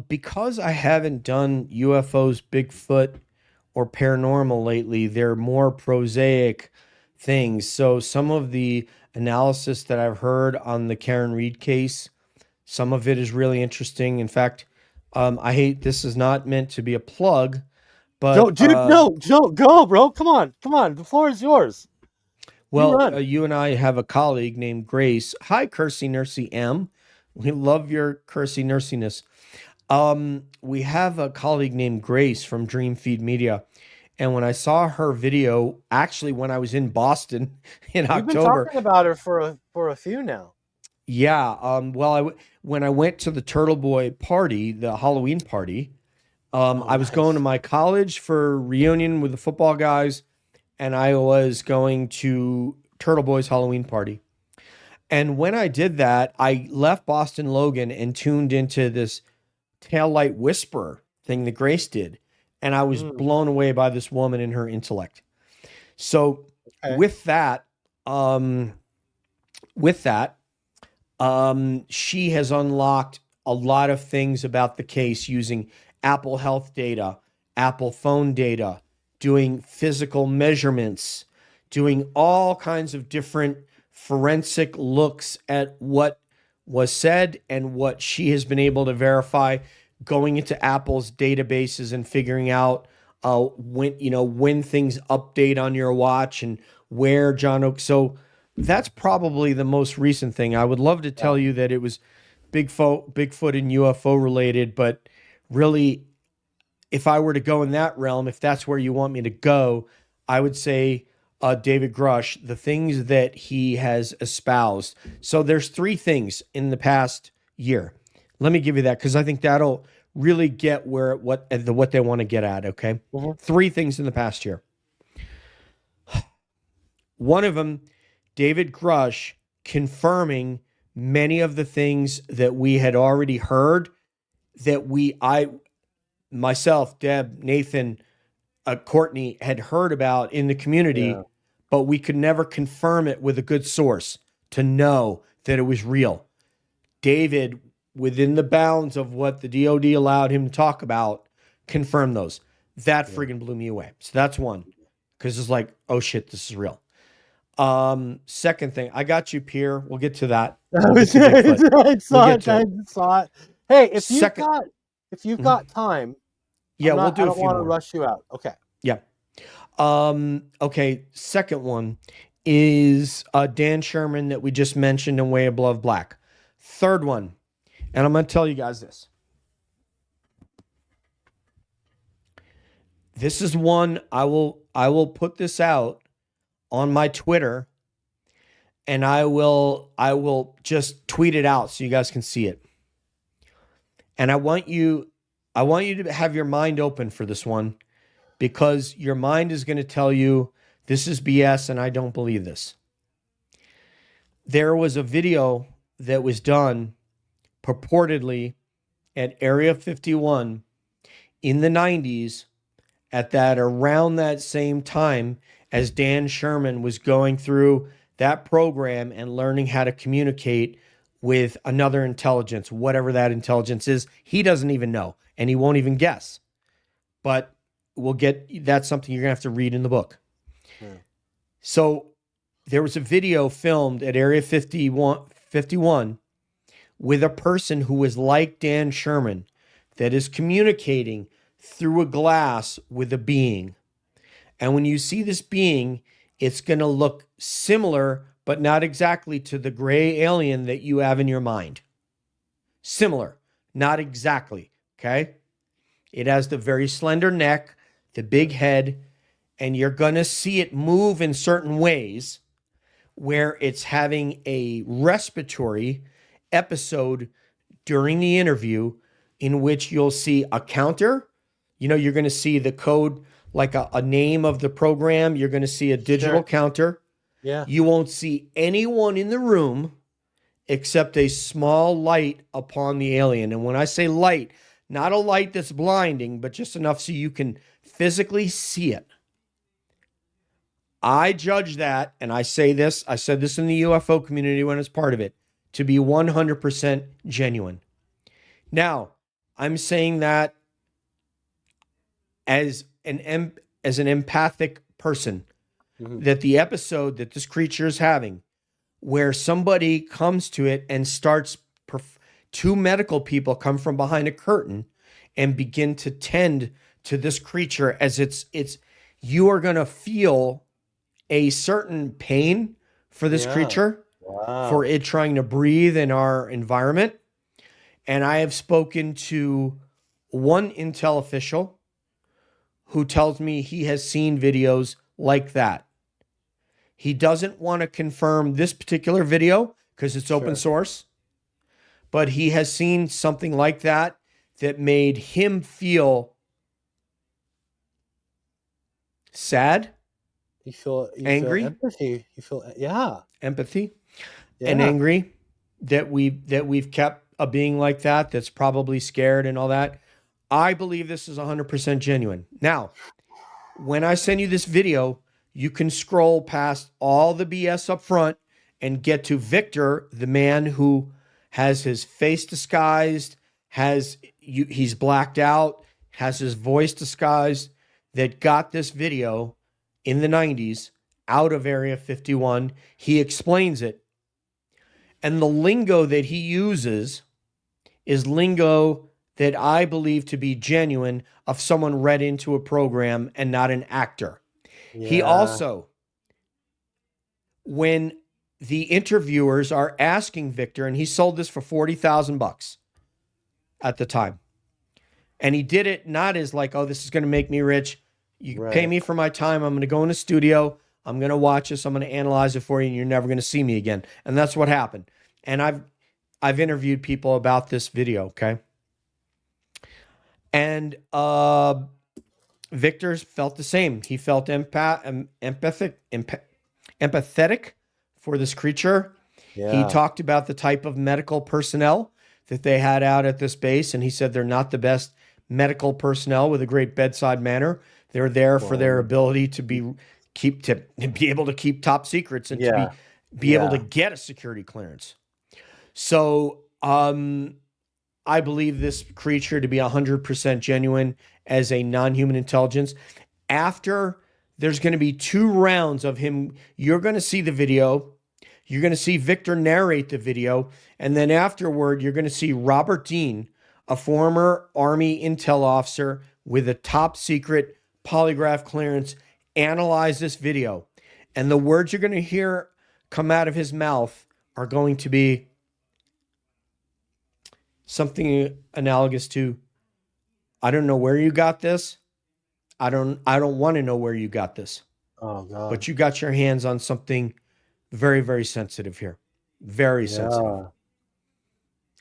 Because I haven't done UFOs, Bigfoot, or paranormal lately, they're more prosaic things. So some of the analysis that I've heard on the Karen Reed case Some of it is really interesting. In fact, I hate this is not meant to be a plug, but Don't, dude, no, don't go, bro. Come on. The floor is yours. well, you and I have a colleague named Grace. Hi, Cursey Nursey M. We love your cursey nursiness. We have a colleague named Grace from Dream Feed Media. And when I saw her video, actually, when I was in Boston in October, You've been talking about her for a few now. Yeah. When I went to the Turtle Boy party, the Halloween party, I was going to my college for reunion with the football guys, and I was going to Turtle Boy's Halloween party. And when I did that, I left Boston Logan and tuned into this taillight whisper thing that Grace did. And I was blown away by this woman and her intellect. So with that, she has unlocked a lot of things about the case using Apple Health data, Apple phone data, doing physical measurements, doing all kinds of different forensic looks at what was said and what she has been able to verify, going into Apple's databases and figuring out when things update on your watch and where John Oak. So that's probably the most recent thing. I would love to tell you that it was Bigfoot and UFO related, but really, if I were to go in that realm, if that's where you want me to go, I would say David Grush, the things that he has espoused. So there's 3 things in the past year. Let me give you that because I think that'll really get what they want to get at. Okay, 3 things in the past year. One of them, David Grush confirming many of the things that we had already heard, that myself, Deb, Nathan, Courtney had heard about in the community, but we could never confirm it with a good source to know that it was real. David, within the bounds of what the DOD allowed him to talk about, confirmed those. That friggin' blew me away. So that's one, because it's like, oh shit, this is real. Second thing, I got you, Pierre. We'll get to that. I saw it. Hey, if you've got time, we'll do a few more. I don't want to rush you out. Okay. Yeah. Okay. Second one is Dan Sherman that we just mentioned in Way Above Black. Third one, and I'm going to tell you guys this. This is one I will put this out on my Twitter, and I will just tweet it out so you guys can see it. And I want you to have your mind open for this one, because your mind is going to tell you this is BS and I don't believe this. There was a video that was done purportedly at Area 51 in the 90s around that same time as Dan Sherman was going through that program and learning how to communicate with another intelligence, whatever that intelligence is. He doesn't even know, and he won't even guess. But that's something you're going to have to read in the book. So there was a video filmed at Area 51 with a person who was like Dan Sherman that is communicating through a glass with a being. And when you see this being, it's going to look similar, but not exactly to the gray alien that you have in your mind. Similar, not exactly, okay? It has the very slender neck, the big head, and you're going to see it move in certain ways where it's having a respiratory episode during the interview in which you'll see a counter. You're going to see the code, like a name of the program. You're going to see a digital counter. Yeah. You won't see anyone in the room except a small light upon the alien. And when I say light, not a light that's blinding, but just enough so you can physically see it. I judge that, and I said this in the UFO community when it's part of it, to be 100% genuine. Now, I'm saying that as an empathic person, that the episode that this creature is having, where somebody comes to it and starts two medical people come from behind a curtain and begin to tend to this creature as it's you are going to feel a certain pain for this creature, for it trying to breathe in our environment. And I have spoken to one intel official who tells me he has seen videos like that. He doesn't want to confirm this particular video because it's open source, but he has seen something like that that made him feel sad. You feel angry, feel empathy. You feel empathy, and angry that we've kept a being like that that's probably scared and all that. I believe this is 100% genuine. Now, when I send you this video, you can scroll past all the BS up front and get to Victor, the man who has his face disguised, he's blacked out, has his voice disguised, that got this video in the 90s out of Area 51. He explains it. And the lingo that he uses is lingo that I believe to be genuine of someone read into a program and not an actor. Yeah. He also, when the interviewers are asking Victor, and he sold this for $40,000 at the time. And he did it not as like, oh, this is going to make me rich. You pay me for my time. I'm going to go in the studio. I'm going to watch this. I'm going to analyze it for you, and you're never going to see me again. And that's what happened. And I've interviewed people about this video, okay? And Victor felt the same. He felt empathetic for this creature. Yeah. He talked about the type of medical personnel that they had out at this base, and he said they're not the best medical personnel with a great bedside manner. They're there for their ability to be able to keep top secrets and to be able to get a security clearance. So I believe this creature to be 100% genuine as a non-human intelligence. After, there's going to be 2 rounds of him. You're going to see the video. You're going to see Victor narrate the video. And then afterward, you're going to see Robert Dean, a former Army intel officer with a top secret polygraph clearance, analyze this video. And the words you're going to hear come out of his mouth are going to be something analogous to, I don't know where you got this. I don't want to know where you got this. Oh God. But you got your hands on something very, very sensitive here. Very sensitive.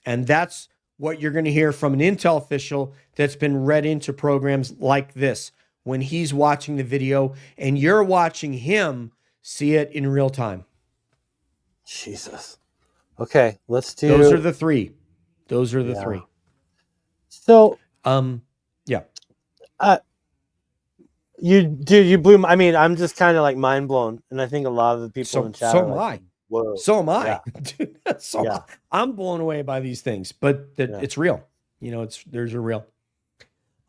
And that's what you're going to hear from an intel official that's been read into programs like this, when he's watching the video and you're watching him see it in real time. Jesus. Okay, let's do... Those are the 3. Those are the 3. So, yeah. You blew my... I mean, I'm just kind of like mind blown. And I think a lot of the people in chat so am I. Whoa. So am I. Yeah. I'm blown away by these things, but it's real. You know, there's a real.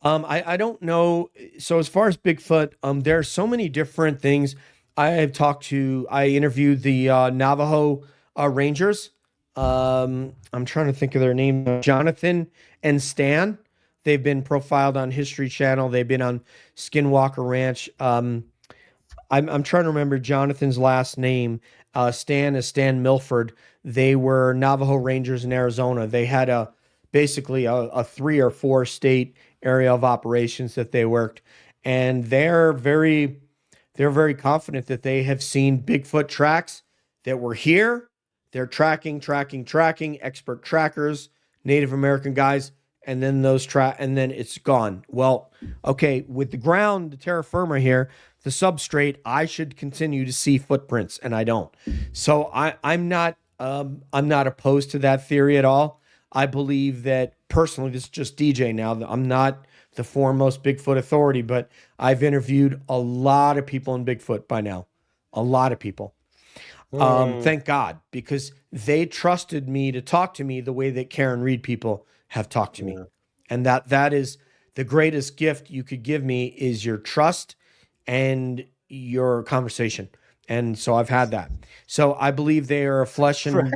I don't know. So as far as Bigfoot, there are so many different things. I interviewed the Navajo Rangers. I'm trying to think of their name. Jonathan and Stan. They've been profiled on History Channel. They've been on Skinwalker Ranch. I'm trying to remember Jonathan's last name. Stan is Stan Milford. They were Navajo Rangers in Arizona. They had basically a 3 or 4 state area of operations that they worked, and they're very confident that they have seen Bigfoot tracks that were here. They're tracking expert trackers, Native American guys, and then and then it's gone. Well, okay, with the ground, the terra firma here, the substrate, I should continue to see footprints, and I don't. So I'm not opposed to that theory at all. I believe that personally, this is just DJ now. I'm not the foremost Bigfoot authority, but I've interviewed a lot of people in Bigfoot by now. A lot of people. Thank God, because they trusted me to talk to me the way that Karen Reed people have talked to me. And that is the greatest gift you could give me, is your trust and your conversation. And so I've had that. So I believe they are a flesh and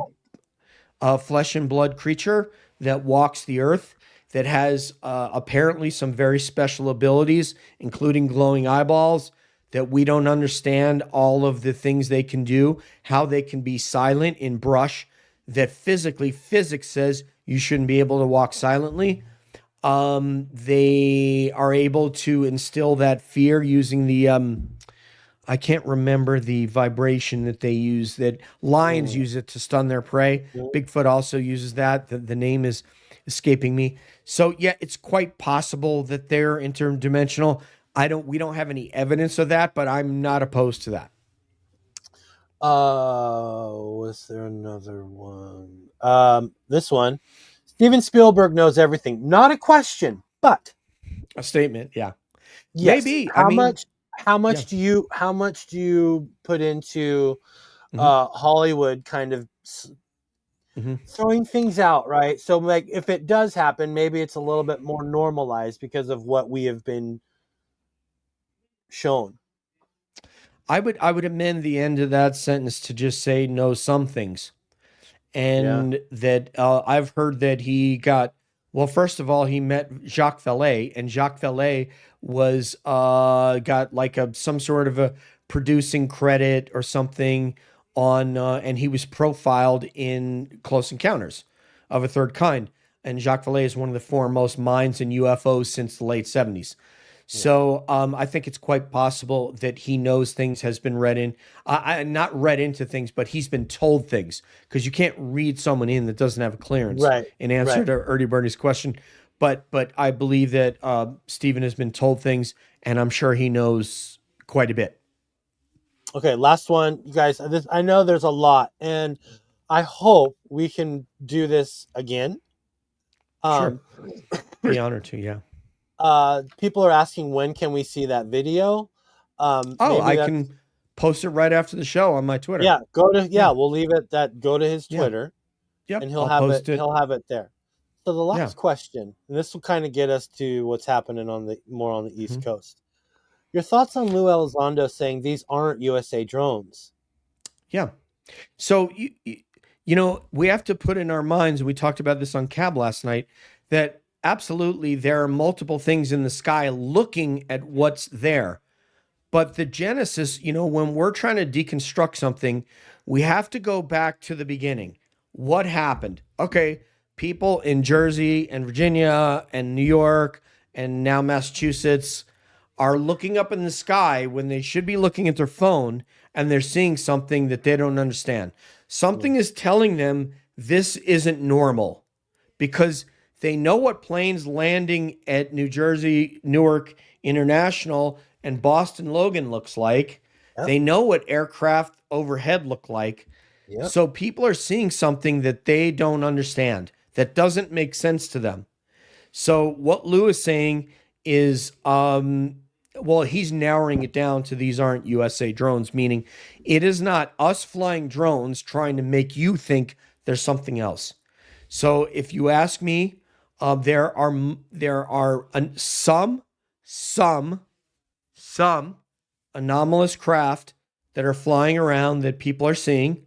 blood creature that walks the earth that has apparently some very special abilities, including glowing eyeballs, that we don't understand all of the things they can do, how they can be silent in brush, that physics says you shouldn't be able to walk silently. They are able to instill that fear using the I can't remember the vibration that they use, that lions use it to stun their prey. Bigfoot also uses that. The name is escaping me. So yeah, it's quite possible that they're interdimensional. We don't have any evidence of that, but I'm not opposed to that. Was there another one? This one. Steven Spielberg knows everything. Not a question, but A statement, yeah. yes. Maybe. How Yeah. much do you put into Hollywood kind of throwing things out, right? So like if it does happen, maybe it's a little bit more normalized because of what we have been shown. I would amend the end of that sentence to just say know some things. And that I've heard that he got, well, first of all, he met Jacques Vallée, and Jacques Vallée was got like some sort of a producing credit or something on, and he was profiled in Close Encounters of a Third Kind. And Jacques Vallée is one of the foremost minds in UFOs since the late 70s. So I think it's quite possible that he knows things, has been read in, not read into things, but he's been told things, because you can't read someone in that doesn't have a clearance. Right. In answer to Ernie Bernie's question. But I believe that Stephen has been told things, and I'm sure he knows quite a bit. Okay, last one, you guys. I know there's a lot, and I hope we can do this again. Sure. Be honored to, yeah. People are asking, when can we see that video? I can post it right after the show on my Twitter. Yeah, we'll leave it that. Go to his Twitter, and he'll have it. He'll have it there. So the last question, and this will kind of get us to what's happening on the East Coast. Your thoughts on Lou Elizondo saying these aren't USA drones? Yeah. So you know, we have to put in our minds, and we talked about this on Cab last night, that absolutely there are multiple things in the sky looking at what's there. But the genesis, you know, when we're trying to deconstruct something, we have to go back to the beginning. What happened? Okay, people in Jersey and Virginia and New York and now Massachusetts are looking up in the sky when they should be looking at their phone, and they're seeing something that they don't understand. Something is telling them this isn't normal, because they know what planes landing at New Jersey, Newark International and Boston Logan looks like. Yep. They know what aircraft overhead look like. Yep. So people are seeing something that they don't understand, that doesn't make sense to them. So what Lou is saying is, well, he's narrowing it down to these aren't USA drones, meaning it is not us flying drones trying to make you think there's something else. So if you ask me, there are some anomalous craft that are flying around that people are seeing.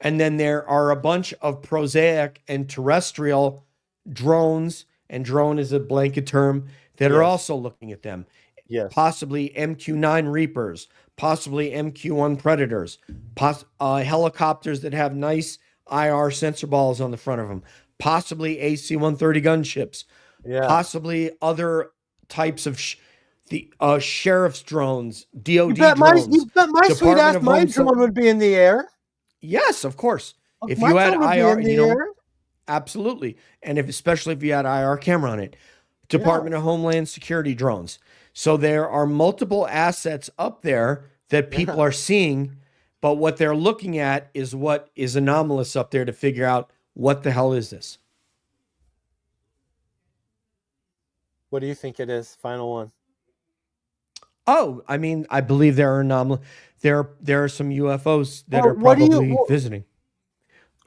And then there are a bunch of prosaic and terrestrial drones, and drone is a blanket term, that are also looking at them. Yes. Possibly MQ-9 Reapers, possibly MQ-1 Predators, helicopters that have nice IR sensor balls on the front of them, possibly AC-130 gunships, possibly other types of the sheriff's drones, DOD drones. You bet my sweet ass my drone would be in the air. Yes, of course. If you had IR, absolutely. And especially if you had IR camera on it. Department of Homeland Security drones. So there are multiple assets up there that people are seeing, but what they're looking at is what is anomalous up there to figure out what the hell is this. What do you think it is? Final one. Oh, I mean, I believe there are anomalous. There are some UFOs that are probably visiting.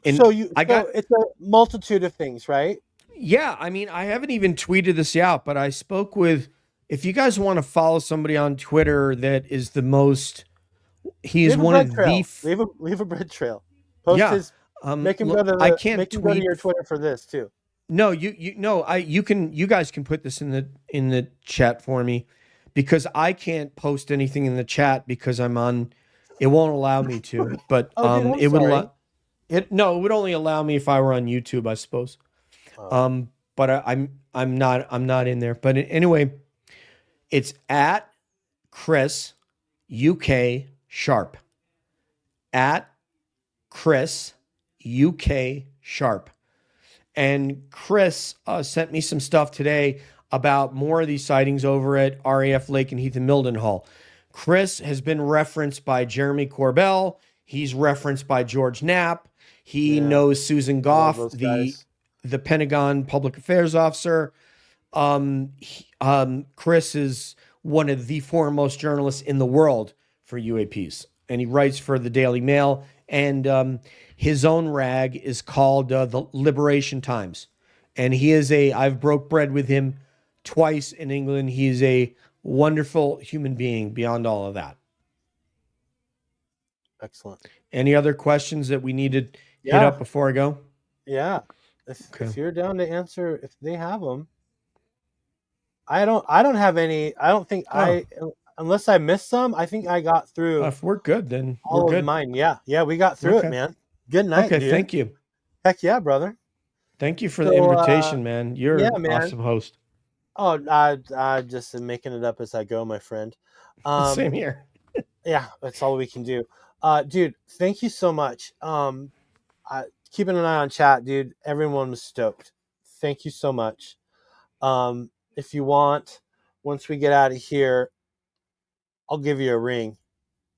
And so it's a multitude of things, right? Yeah, I mean, I haven't even tweeted this out, but I spoke with, if you guys want to follow somebody on Twitter that is the most, he's one of the... Leave a bread trail. Post his, make him go to your Twitter for this too. No, you guys can put this in the chat for me, because I can't post anything in the chat because I'm on. It won't allow me to. But Oh, dude, I'm it would sorry. allow it. No, it would only allow me if I were on YouTube, I suppose. But I'm not in there. But anyway, it's at Chris UK Sharp, at Chris UK Sharp. And Chris sent me some stuff today about more of these sightings over at RAF Lake and Heath and Mildenhall. Chris has been referenced by Jeremy Corbell. He's referenced by George Knapp. He knows Susan Goff, the Pentagon public affairs officer. Chris is one of the foremost journalists in the world for UAPs, and he writes for the Daily Mail. And his own rag is called the Liberation Times. And I've broke bread with him twice in England. He is a wonderful human being beyond all of that. Excellent. Any other questions that we need to hit up before I go? Yeah. If you're down to answer, if they have them. I don't have any. I don't think unless I missed some, I think I got through. If we're good, then all we're good. of mine. Yeah, we got through it, man. Good night, Okay, dude. thank you. Heck yeah, brother. Thank you for the invitation, man. You're an awesome host. Oh, I just am making it up as I go, my friend. Same here. Yeah, that's all we can do. Dude, thank you so much. Keeping an eye on chat, dude. Everyone was stoked. Thank you so much. If you want, once we get out of here, I'll give you a ring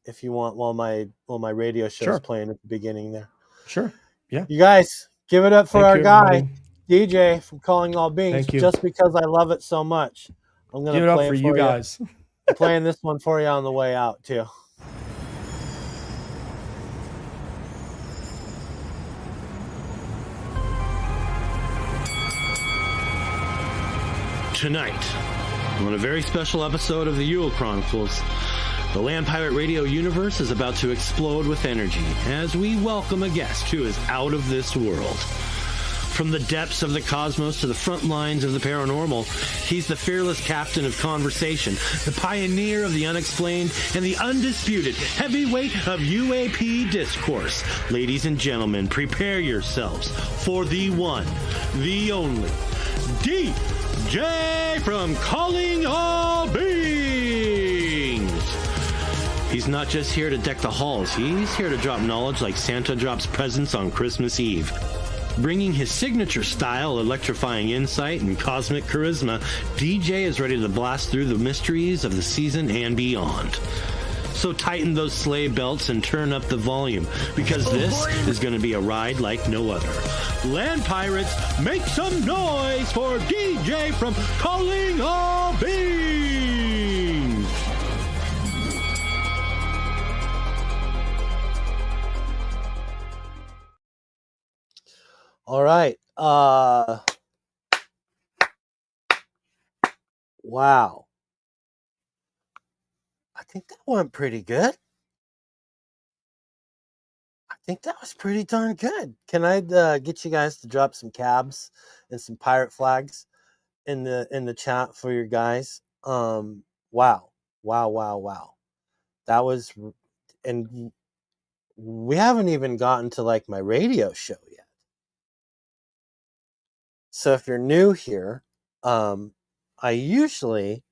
if you want while my radio show is playing at the beginning there. Sure. Yeah. You guys, give it up for our guy, everybody. DJ from Calling All Beings. Thank you. Just because I love it so much, I'm gonna give it play up for it you guys. I'm playing this one for you on the way out too. Tonight, on a very special episode of the Yule Chronicles, the Land Pirate Radio universe is about to explode with energy as we welcome a guest who is out of this world. From the depths of the cosmos to the front lines of the paranormal, he's the fearless captain of conversation, the pioneer of the unexplained, and the undisputed heavyweight of UAP discourse. Ladies and gentlemen, prepare yourselves for the one, the only, DJ from Calling All Beings. He's not just here to deck the halls, he's here to drop knowledge like Santa drops presents on Christmas Eve. Bringing his signature style, electrifying insight, and cosmic charisma, DJ is ready to blast through the mysteries of the season and beyond. So tighten those sleigh belts and turn up the volume, because this is going to be a ride like no other. Land Pirates, make some noise for DJ from Calling All Beings! All right. Wow. I think that went pretty good. I think that was pretty darn good. Can I get you guys to drop some cabs and some pirate flags in the chat for your guys? Wow. That was, and we haven't even gotten to like my radio show yet. So if you're new here, I usually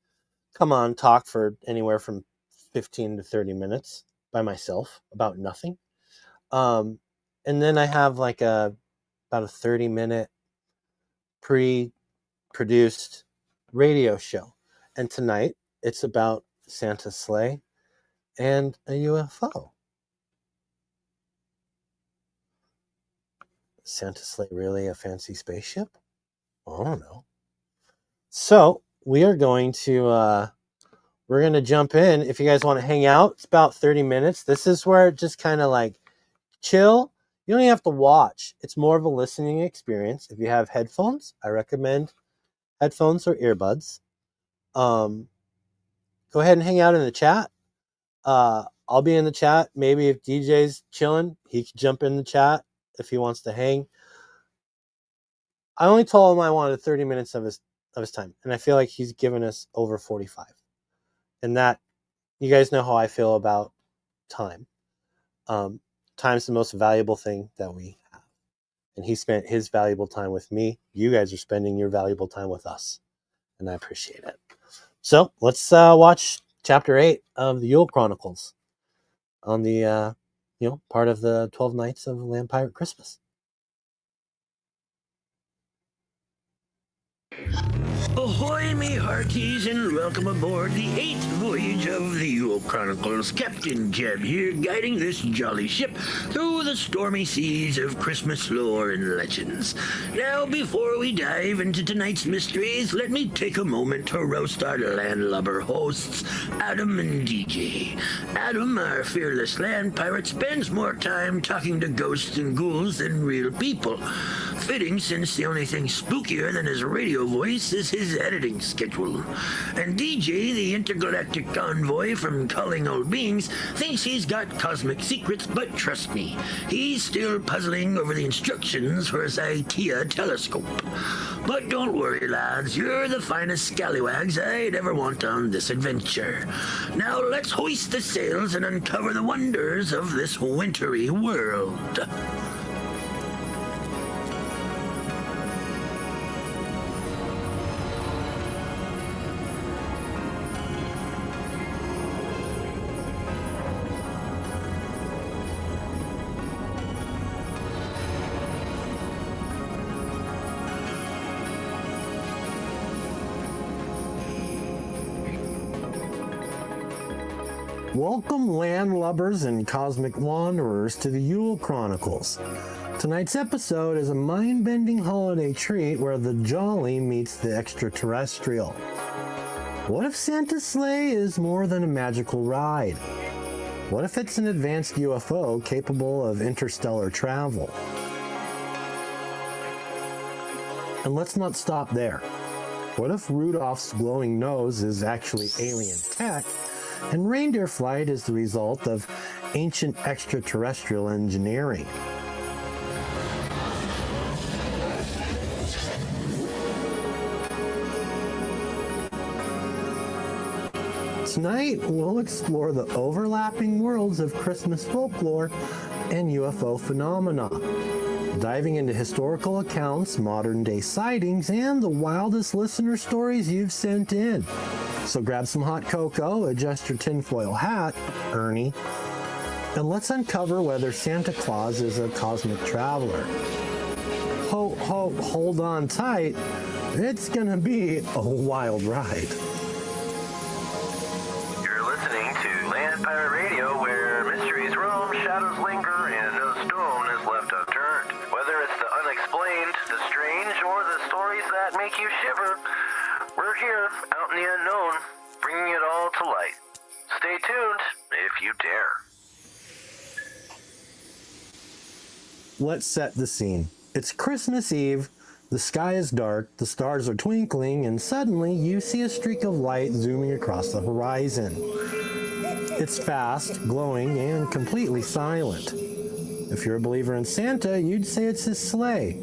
come on talk for anywhere from 15 to 30 minutes by myself about nothing. And then I have like about a 30-minute pre-produced radio show. And tonight it's about Santa's sleigh and a UFO. Santa's sleigh really a fancy spaceship? I don't know. So we are going to we're going to jump in. If you guys want to hang out, it's about 30 minutes. This is where it just kind of like chill. You don't even have to watch. It's more of a listening experience. If you have headphones, I recommend headphones or earbuds. Go ahead and hang out in the chat. I'll be in the chat. Maybe if DJ's chilling, he can jump in the chat if he wants to hang. I only told him I wanted 30 minutes of his time, and I feel like he's given us over 45. And that, you guys know how I feel about time. Time's the most valuable thing that we have. And he spent his valuable time with me. You guys are spending your valuable time with us. And I appreciate it. So let's watch chapter 8 of the Yule Chronicles on the, part of the 12 Nights of Land Pirate Christmas. Ahoy, me hearties, and welcome aboard the 8th voyage of the Yule Chronicles. Captain Jeb here, guiding this jolly ship through the stormy seas of Christmas lore and legends. Now, before we dive into tonight's mysteries, let me take a moment to roast our landlubber hosts, Adam and DJ. Adam, our fearless land pirate, spends more time talking to ghosts and ghouls than real people. Fitting, since the only thing spookier than his radio voice is his editing schedule. And DJ, the intergalactic convoy from Calling All Beings, thinks he's got cosmic secrets, but trust me, he's still puzzling over the instructions for his IKEA telescope. But don't worry, lads, you're the finest scallywags I'd ever want on this adventure. Now let's hoist the sails and uncover the wonders of this wintry world. Welcome, landlubbers and cosmic wanderers, to the Yule Chronicles. Tonight's episode is a mind-bending holiday treat where the jolly meets the extraterrestrial. What if Santa's sleigh is more than a magical ride? What if it's an advanced UFO capable of interstellar travel? And let's not stop there. What if Rudolph's glowing nose is actually alien tech, and reindeer flight is the result of ancient extraterrestrial engineering? Tonight, we'll explore the overlapping worlds of Christmas folklore and UFO phenomena, diving into historical accounts, modern-day sightings, and the wildest listener stories you've sent in. So grab some hot cocoa, adjust your tinfoil hat, Ernie, and let's uncover whether Santa Claus is a cosmic traveler. Ho, ho, hold on tight. It's gonna be a wild ride. You're listening to Land Pirate Radio, where mysteries roam, shadows linger, and no stone is left unturned. Whether it's the unexplained, the strange, or the stories that make you shiver, we're here, out in the unknown, bringing it all to light. Stay tuned, if you dare. Let's set the scene. It's Christmas Eve, the sky is dark, the stars are twinkling, and suddenly you see a streak of light zooming across the horizon. It's fast, glowing, and completely silent. If you're a believer in Santa, you'd say it's his sleigh.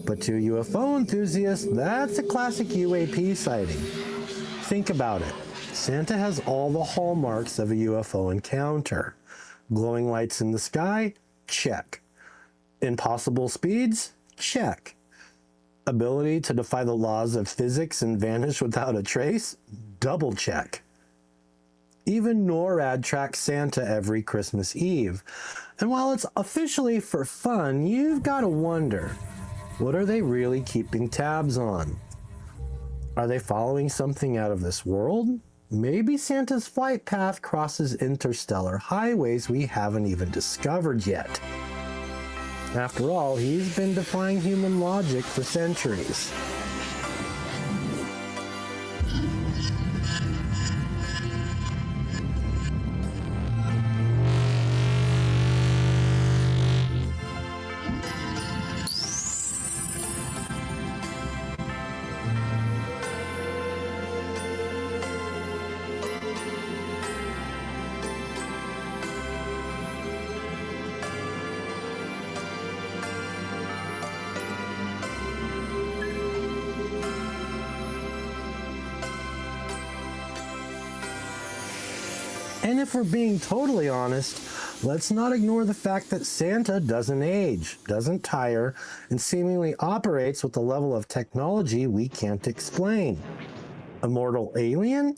But to UFO enthusiasts, that's a classic UAP sighting. Think about it. Santa has all the hallmarks of a UFO encounter. Glowing lights in the sky? Check. Impossible speeds? Check. Ability to defy the laws of physics and vanish without a trace? Double check. Even NORAD tracks Santa every Christmas Eve. And while it's officially for fun, you've got to wonder, what are they really keeping tabs on? Are they following something out of this world? Maybe Santa's flight path crosses interstellar highways we haven't even discovered yet. After all, he's been defying human logic for centuries. And if we're being totally honest, let's not ignore the fact that Santa doesn't age, doesn't tire, and seemingly operates with a level of technology we can't explain. Immortal alien?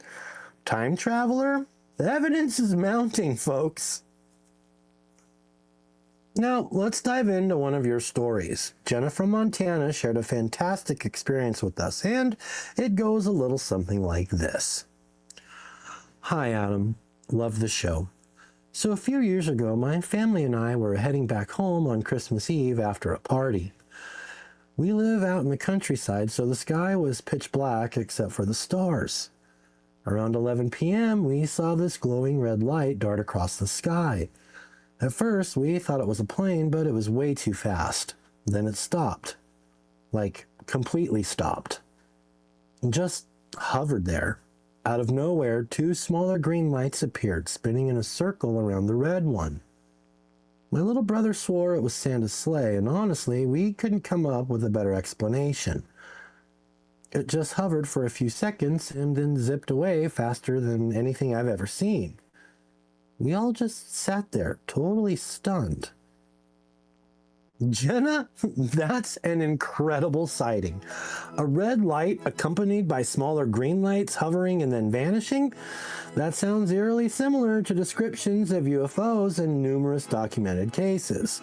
Time traveler? The evidence is mounting, folks. Now, let's dive into one of your stories. Jenna from Montana shared a fantastic experience with us, and it goes a little something like this. Hi, Adam. Love the show. So a few years ago, my family and I were heading back home on Christmas Eve after a party. We live out in the countryside, so the sky was pitch black except for the stars. Around 11 p.m., we saw this glowing red light dart across the sky. At first, we thought it was a plane, but it was way too fast. Then it stopped. Like, completely stopped. And just hovered there. Out of nowhere, two smaller green lights appeared, spinning in a circle around the red one. My little brother swore it was Santa's sleigh, and honestly, we couldn't come up with a better explanation. It just hovered for a few seconds and then zipped away faster than anything I've ever seen. We all just sat there, totally stunned. Jenna, that's an incredible sighting. A red light accompanied by smaller green lights hovering and then vanishing? That sounds eerily similar to descriptions of UFOs in numerous documented cases.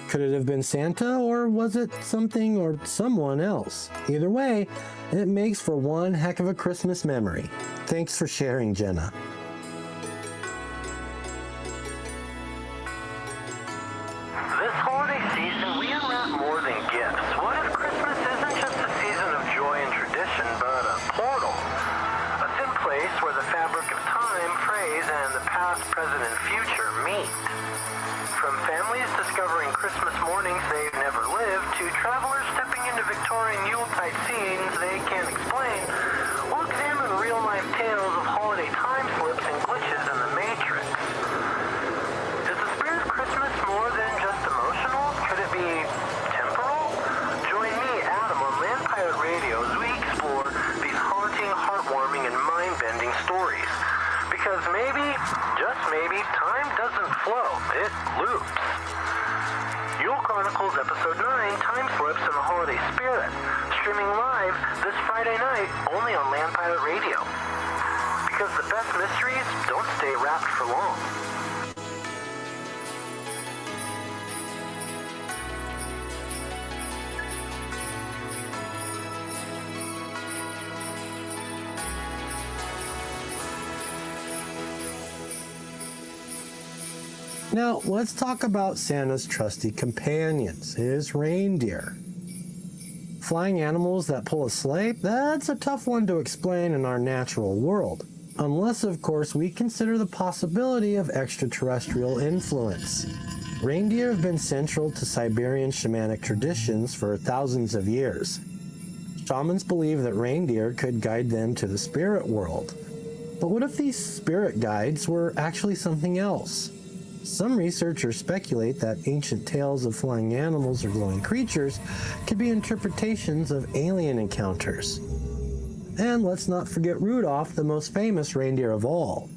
Could it have been Santa, or was it something or someone else? Either way, it makes for one heck of a Christmas memory. Thanks for sharing, Jenna. This holiday season, we unwrap more than gifts. What if Christmas isn't just a season of joy and tradition, but a portal? A thin place where the fabric of time, phrase, and the past, present, and future meet. From families discovering Christmas mornings they've never lived, to travelers stepping into Victorian Yuletide scenes they can't explain, we'll examine real-life tales of holiday time slips and glitches in the Matrix. Is the spirit of Christmas more than just emotional? Could it be temporal? Join me, Adam, on Land Pirate Radio as we explore these haunting, heartwarming, and mind-bending stories. Because maybe, just maybe, time doesn't flow, it loops. Yule Chronicles Episode 9, Time Slips and the Holiday Spirit, streaming live this Friday night only on Land Pirate Radio. Because the best mysteries don't stay wrapped for long. Now, let's talk about Santa's trusty companions, his reindeer. Flying animals that pull a sleigh? That's a tough one to explain in our natural world. Unless, of course, we consider the possibility of extraterrestrial influence. Reindeer have been central to Siberian shamanic traditions for thousands of years. Shamans believe that reindeer could guide them to the spirit world. But what if these spirit guides were actually something else? Some researchers speculate that ancient tales of flying animals or glowing creatures could be interpretations of alien encounters. And let's not forget Rudolph, the most famous reindeer of all.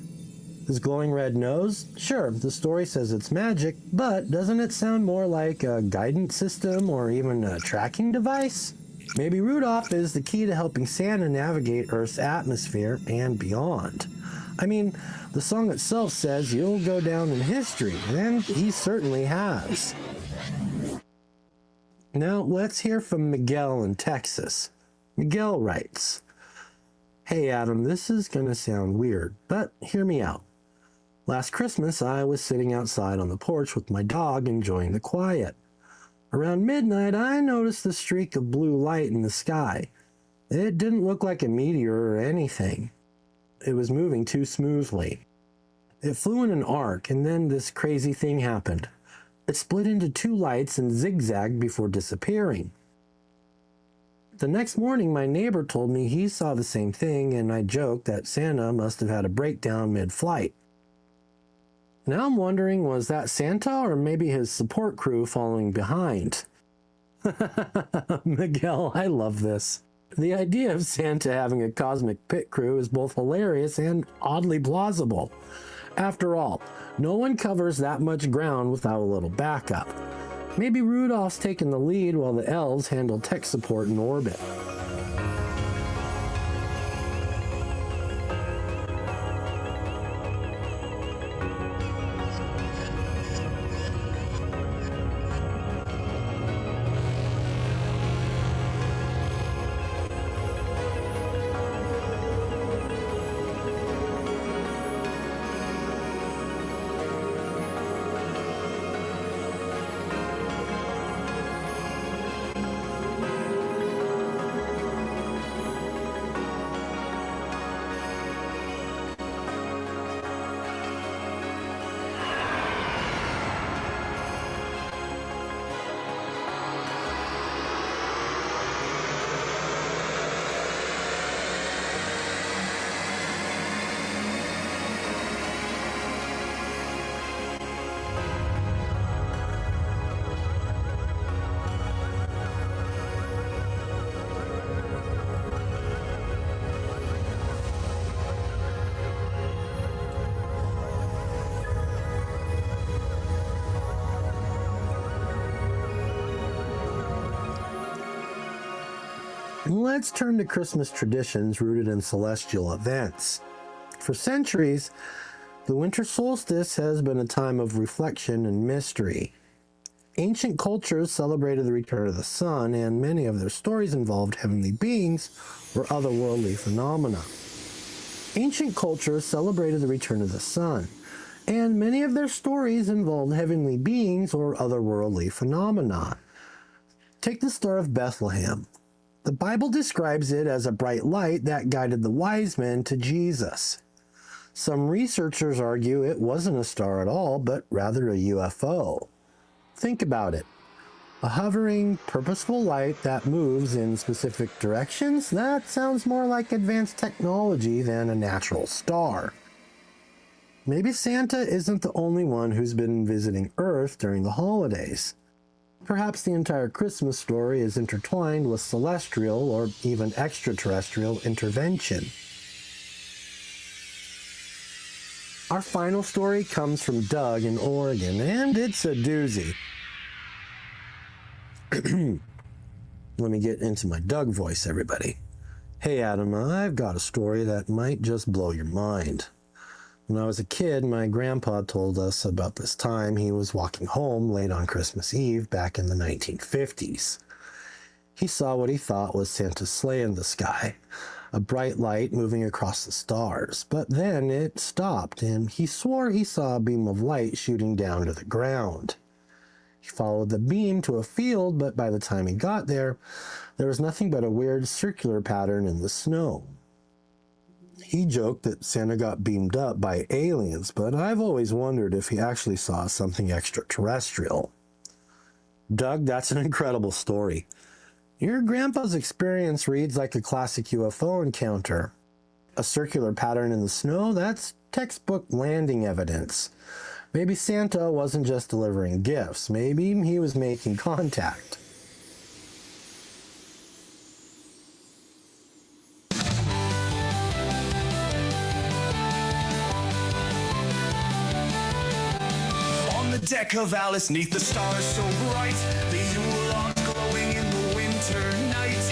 His glowing red nose? Sure, the story says it's magic, but doesn't it sound more like a guidance system or even a tracking device? Maybe Rudolph is the key to helping Santa navigate Earth's atmosphere and beyond. I mean, the song itself says you'll go down in history, and he certainly has. Now, let's hear from Miguel in Texas. Miguel writes, "Hey Adam, this is going to sound weird, but hear me out. Last Christmas, I was sitting outside on the porch with my dog enjoying the quiet. Around midnight, I noticed a streak of blue light in the sky. It didn't look like a meteor or anything. It was moving too smoothly. It flew in an arc, and then this crazy thing happened. It split into two lights and zigzagged before disappearing. The next morning, my neighbor told me he saw the same thing, and I joked that Santa must have had a breakdown mid-flight. Now I'm wondering, was that Santa or maybe his support crew following behind?" Miguel, I love this. The idea of Santa having a cosmic pit crew is both hilarious and oddly plausible. After all, no one covers that much ground without a little backup. Maybe Rudolph's taking the lead while the elves handle tech support in orbit. Let's turn to Christmas traditions rooted in celestial events. For centuries, the winter solstice has been a time of reflection and mystery. Ancient cultures celebrated the return of the sun, and many of their stories involved heavenly beings or otherworldly phenomena. Ancient cultures celebrated the return of the sun, and many of their stories involved heavenly beings or otherworldly phenomena. Take the Star of Bethlehem. The Bible describes it as a bright light that guided the wise men to Jesus. Some researchers argue it wasn't a star at all, but rather a UFO. Think about it. A hovering, purposeful light that moves in specific directions? That sounds more like advanced technology than a natural star. Maybe Santa isn't the only one who's been visiting Earth during the holidays. Perhaps the entire Christmas story is intertwined with celestial or even extraterrestrial intervention. Our final story comes from Doug in Oregon, and it's a doozy. Let me get into my Doug voice, everybody. Hey Adam, I've got a story that might just blow your mind. When I was a kid, my grandpa told us about this time he was walking home late on Christmas Eve back in the 1950s. He saw what he thought was Santa's sleigh in the sky, a bright light moving across the stars, but then it stopped and he swore he saw a beam of light shooting down to the ground. He followed the beam to a field, but by the time he got there, there was nothing but a weird circular pattern in the snow. He joked that Santa got beamed up by aliens, but I've always wondered if he actually saw something extraterrestrial. Doug, that's an incredible story. Your grandpa's experience reads like a classic UFO encounter. A circular pattern in the snow, that's textbook landing evidence. Maybe Santa wasn't just delivering gifts. Maybe he was making contact. Deck of Alice, neath the stars so bright, the Yule log glowing in the winter night.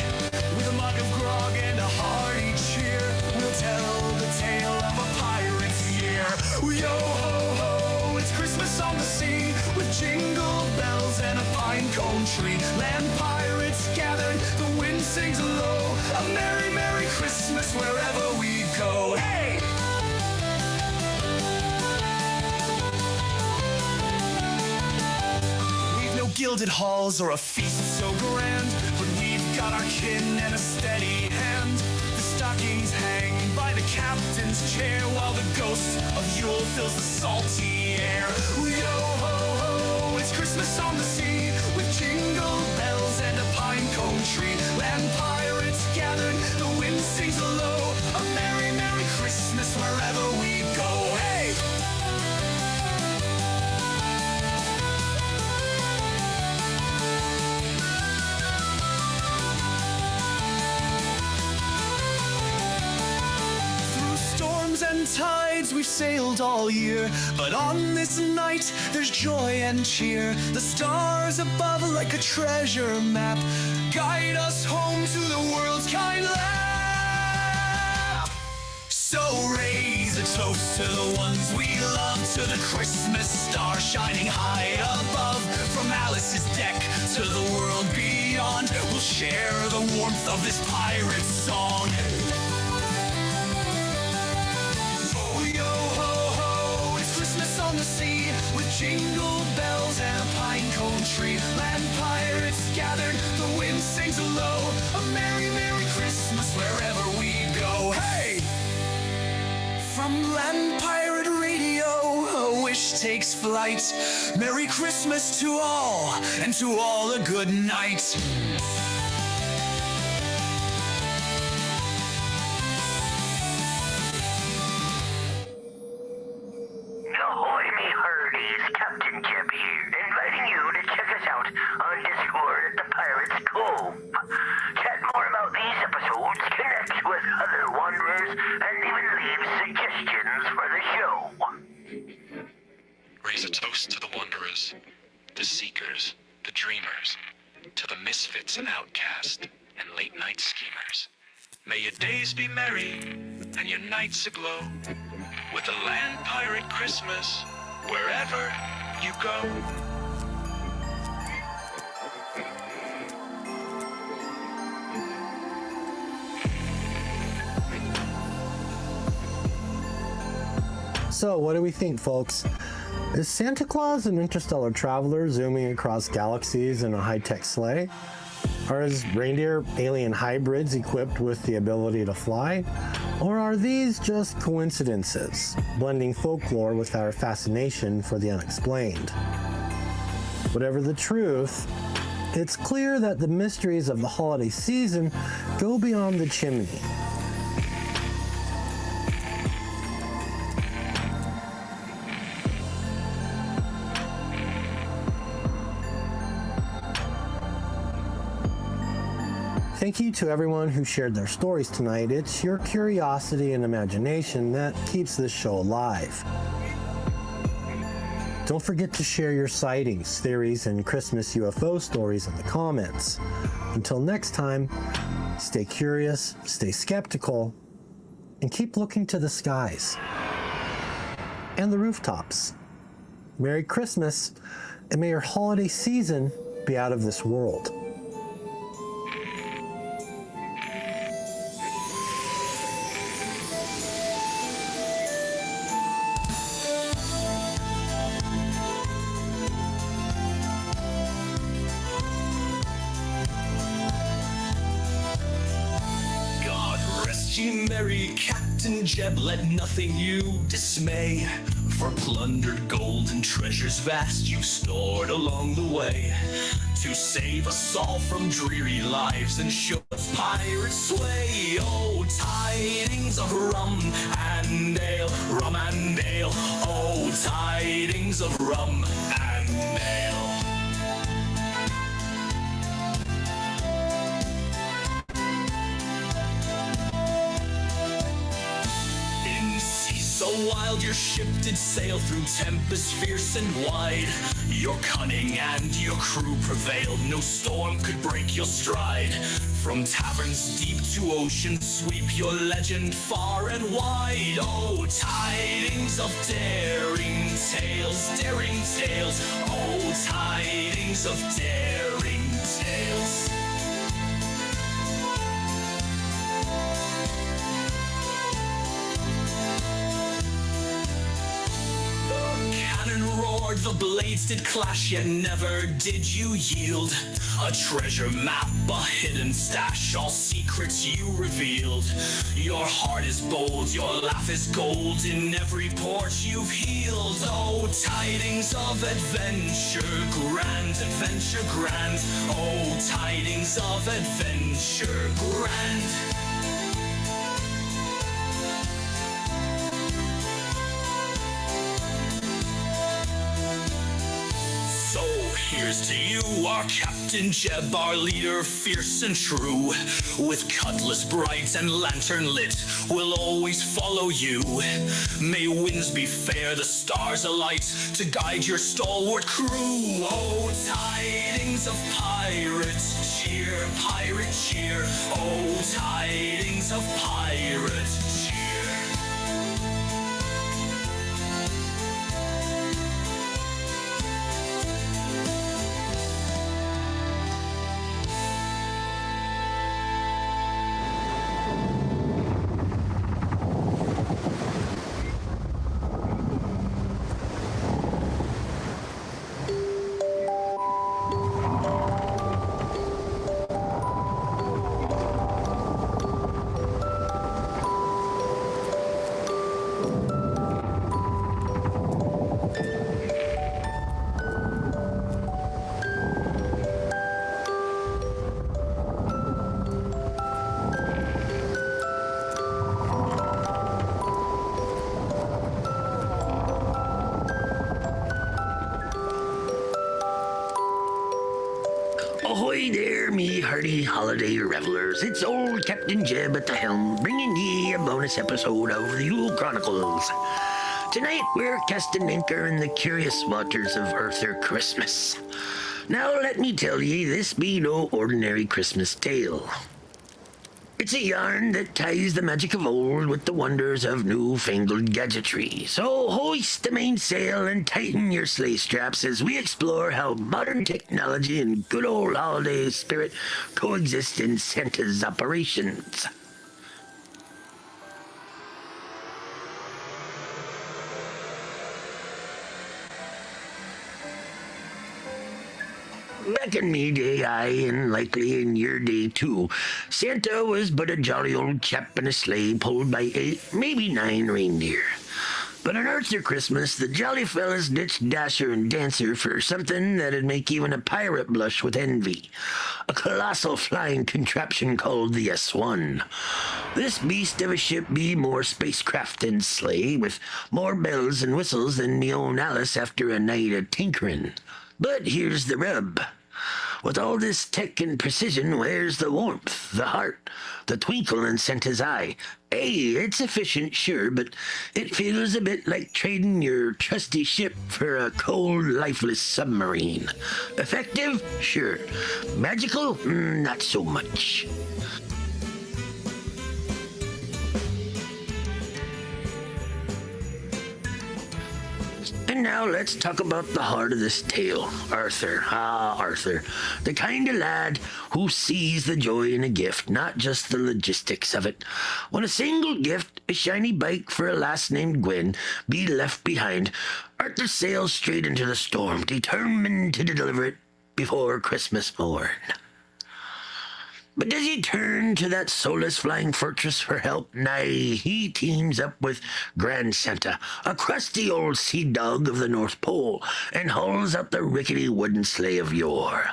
With a mug of grog and a hearty cheer, we'll tell the tale of a pirate's year. Yo ho ho, it's Christmas on the sea, with jingle bells and a pine cone tree. Land pirates gathered, the wind sings low, a merry, merry Christmas wherever we go. Hey! Gilded halls or a feast so grand, but we've got our kin and a steady hand. The stockings hang by the captain's chair, while the ghost of Yule fills the salty air. Yo ho ho, it's Christmas on the sea, with jingle bells and a pine cone tree. Land pirates gathered, the wind sings low, a merry, merry Christmas wherever we go. Hey! tides we've sailed all year, but on this night there's joy and cheer. The stars above like a treasure map guide us home to the world's kind lap. So raise a toast to the ones we love, to the Christmas star shining high above. From Alice's deck to the world beyond, we'll share the warmth of this pirate song. Oh yo ho ho, it's Christmas on the sea, with jingle bells and a pine cone tree. Land pirates gathered, the wind sings low, a merry, merry Christmas wherever we go. Hey! From Land Pirate Radio, a wish takes flight. Merry Christmas to all, and to all a good night. Ahoy, me hearties, Captain Jeb here, inviting you to check us out on Discord at the Pirates Cove. Chat more about these episodes, connect with other wanderers, and even leave suggestions for the show. Raise a toast to the wanderers, the seekers, the dreamers, to the misfits and outcasts, and late-night schemers. May your days be merry, and your nights aglow, with a land pirate Christmas, wherever you go. So, what do we think, folks? Is Santa Claus an interstellar traveler zooming across galaxies in a high-tech sleigh? Are his reindeer alien hybrids equipped with the ability to fly? Or are these just coincidences, blending folklore with our fascination for the unexplained? Whatever the truth, it's clear that the mysteries of the holiday season go beyond the chimney. Thank you to everyone who shared their stories tonight. It's your curiosity and imagination that keeps this show alive. Don't forget to share your sightings, theories, and Christmas UFO stories in the comments. Until next time, stay curious, stay skeptical, and keep looking to the skies and the rooftops. Merry Christmas, and may your holiday season be out of this world. Ye merry Captain Jeb, let nothing you dismay. For plundered gold and treasures vast you stored along the way, to save us all from dreary lives and show us pirate sway. Oh, tidings of rum and ale, rum and ale. Oh, tidings of rum and ale. So wild your ship did sail through tempests fierce and wide. Your cunning and your crew prevailed, no storm could break your stride. From taverns deep to ocean sweep, your legend far and wide. Oh, tidings of daring tales, daring tales. Oh, tidings of daring tales. Roared, the blades did clash, yet never did you yield. A treasure map, a hidden stash, all secrets you revealed. Your heart is bold, your laugh is gold, in every port you've healed. Oh, tidings of adventure grand, adventure grand. Oh, tidings of adventure grand. So Here's to you, our Captain Jeb, our leader, fierce and true. With cutlass bright and lantern lit, we'll always follow you. May winds be fair, the stars alight, to guide your stalwart crew. Oh, tidings of pirates, cheer, pirate cheer. Oh, tidings of pirates, cheer. Ahoy there, me hearty holiday revelers. It's old Captain Jeb at the helm, bringing ye a bonus episode of the Yule Chronicles. Tonight, we're casting anchor in the curious waters of Arthur Christmas. Now, let me tell ye, this be no ordinary Christmas tale. It's a yarn that ties the magic of old with the wonders of newfangled gadgetry. So hoist the mainsail and tighten your sleigh straps as we explore how modern technology and good old holiday spirit coexist in Santa's operations. Back in me day, aye, and likely in your day too, Santa was but a jolly old chap in a sleigh pulled by 8, maybe 9 reindeer. But on Arthur Christmas, the jolly fellas ditched Dasher and Dancer for something that'd make even a pirate blush with envy. A colossal flying contraption called the S1. This beast of a ship be more spacecraft than sleigh, with more bells and whistles than me own Alice after a night of tinkering. But here's the rub. With all this tech and precision, where's the warmth, the heart, the twinkle in Santa's eye? Hey, it's efficient, sure, but it feels a bit like trading your trusty ship for a cold, lifeless submarine. Effective? Sure. Magical? Not so much. And now let's talk about the heart of this tale. Arthur. Arthur. The kind of lad who sees the joy in a gift, not just the logistics of it. When a single gift, a shiny bike for a lass named Gwen, be left behind, Arthur sails straight into the storm, determined to deliver it before Christmas morn. But does he turn to that soulless flying fortress for help? Nay, he teams up with Grand Santa, a crusty old sea dog of the North Pole, and hauls out the rickety wooden sleigh of yore.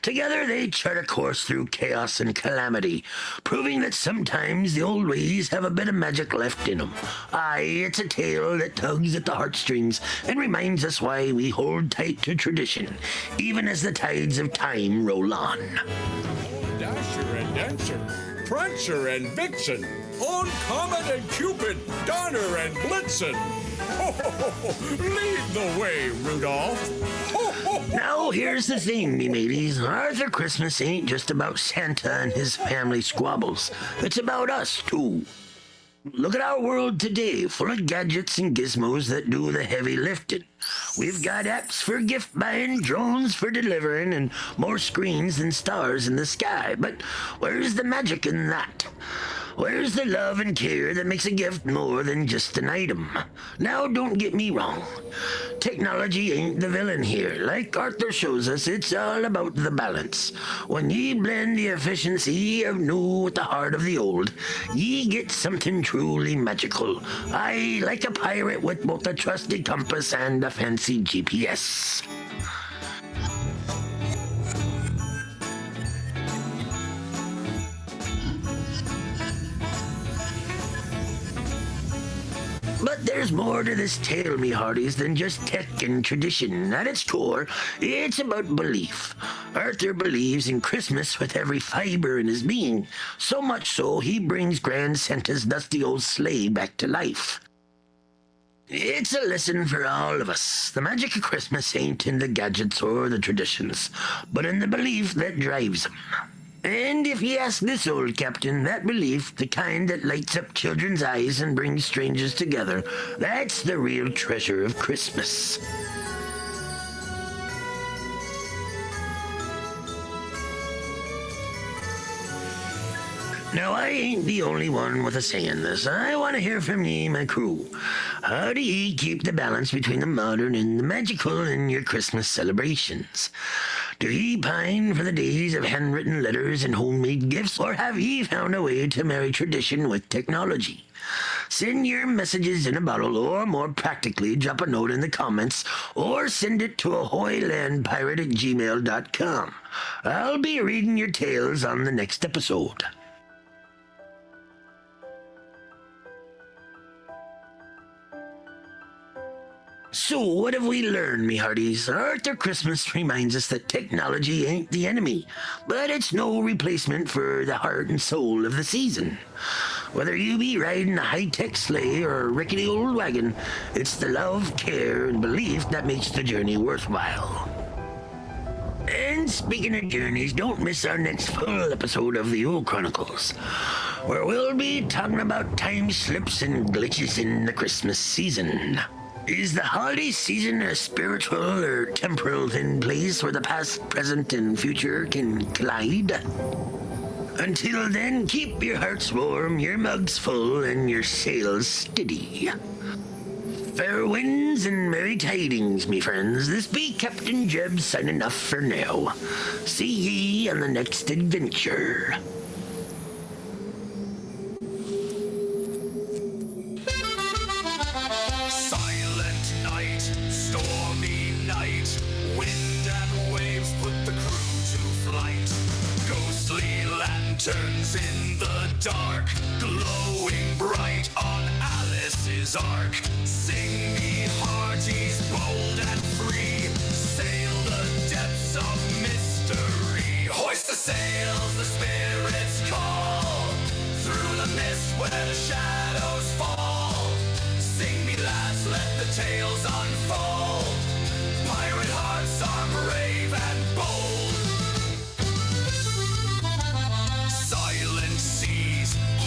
Together they chart a course through chaos and calamity, proving that sometimes the old ways have a bit of magic left in them. Aye, it's a tale that tugs at the heartstrings and reminds us why we hold tight to tradition, even as the tides of time roll on. Dasher and Dancer, Prancer and Vixen, on Comet and Cupid, Donner and Blitzen. Ho, ho, ho, ho. Lead the way, Rudolph. Ho, ho, ho. Now, here's the thing, me mateys. Arthur Christmas ain't just about Santa and his family squabbles. It's about us, too. Look at our world today, full of gadgets and gizmos that do the heavy lifting. We've got apps for gift buying, drones for delivering, and more screens than stars in the sky. But where's the magic in that? Where's the love and care that makes a gift more than just an item? Now, don't get me wrong. Technology ain't the villain here. Like Arthur shows us, it's all about the balance. When ye blend the efficiency of new with the heart of the old, ye get something truly magical. Aye, like a pirate with both a trusty compass and a fancy GPS. But there's more to this tale, me hearties, than just tech and tradition. At its core, it's about belief. Arthur believes in Christmas with every fiber in his being, so much so he brings Grand Santa's dusty old sleigh back to life. It's a lesson for all of us. The magic of Christmas ain't in the gadgets or the traditions, but in the belief that drives them. And if you ask this old captain, that belief, the kind that lights up children's eyes and brings strangers together, that's the real treasure of Christmas. Now, I ain't the only one with a say in this. I want to hear from ye, my crew. How do ye keep the balance between the modern and the magical in your Christmas celebrations? Do ye pine for the days of handwritten letters and homemade gifts, or have ye found a way to marry tradition with technology? Send your messages in a bottle, or more practically, drop a note in the comments, or send it to ahoylandpirate@gmail.com. I'll be reading your tales on the next episode. So, what have we learned, me hearties? Arthur Christmas reminds us that technology ain't the enemy, but it's no replacement for the heart and soul of the season. Whether you be riding a high-tech sleigh or a rickety old wagon, it's the love, care, and belief that makes the journey worthwhile. And speaking of journeys, don't miss our next full episode of the Yule Chronicles, where we'll be talking about time slips and glitches in the Christmas season. Is the holiday season a spiritual or temporal thin place where the past, present, and future can collide? Until then, keep your hearts warm, your mugs full, and your sails steady. Fair winds and merry tidings, me friends. This be Captain Jeb signing off for now. See ye on the next adventure. Lanterns in the dark, glowing bright on Alice's ark. Sing me hearties, bold and free, sail the depths of mystery. Hoist the sails, the spirits call, through the mist where the shadows fall. Sing me lads, let the tales unfold. Pirate hearts are brave and bold.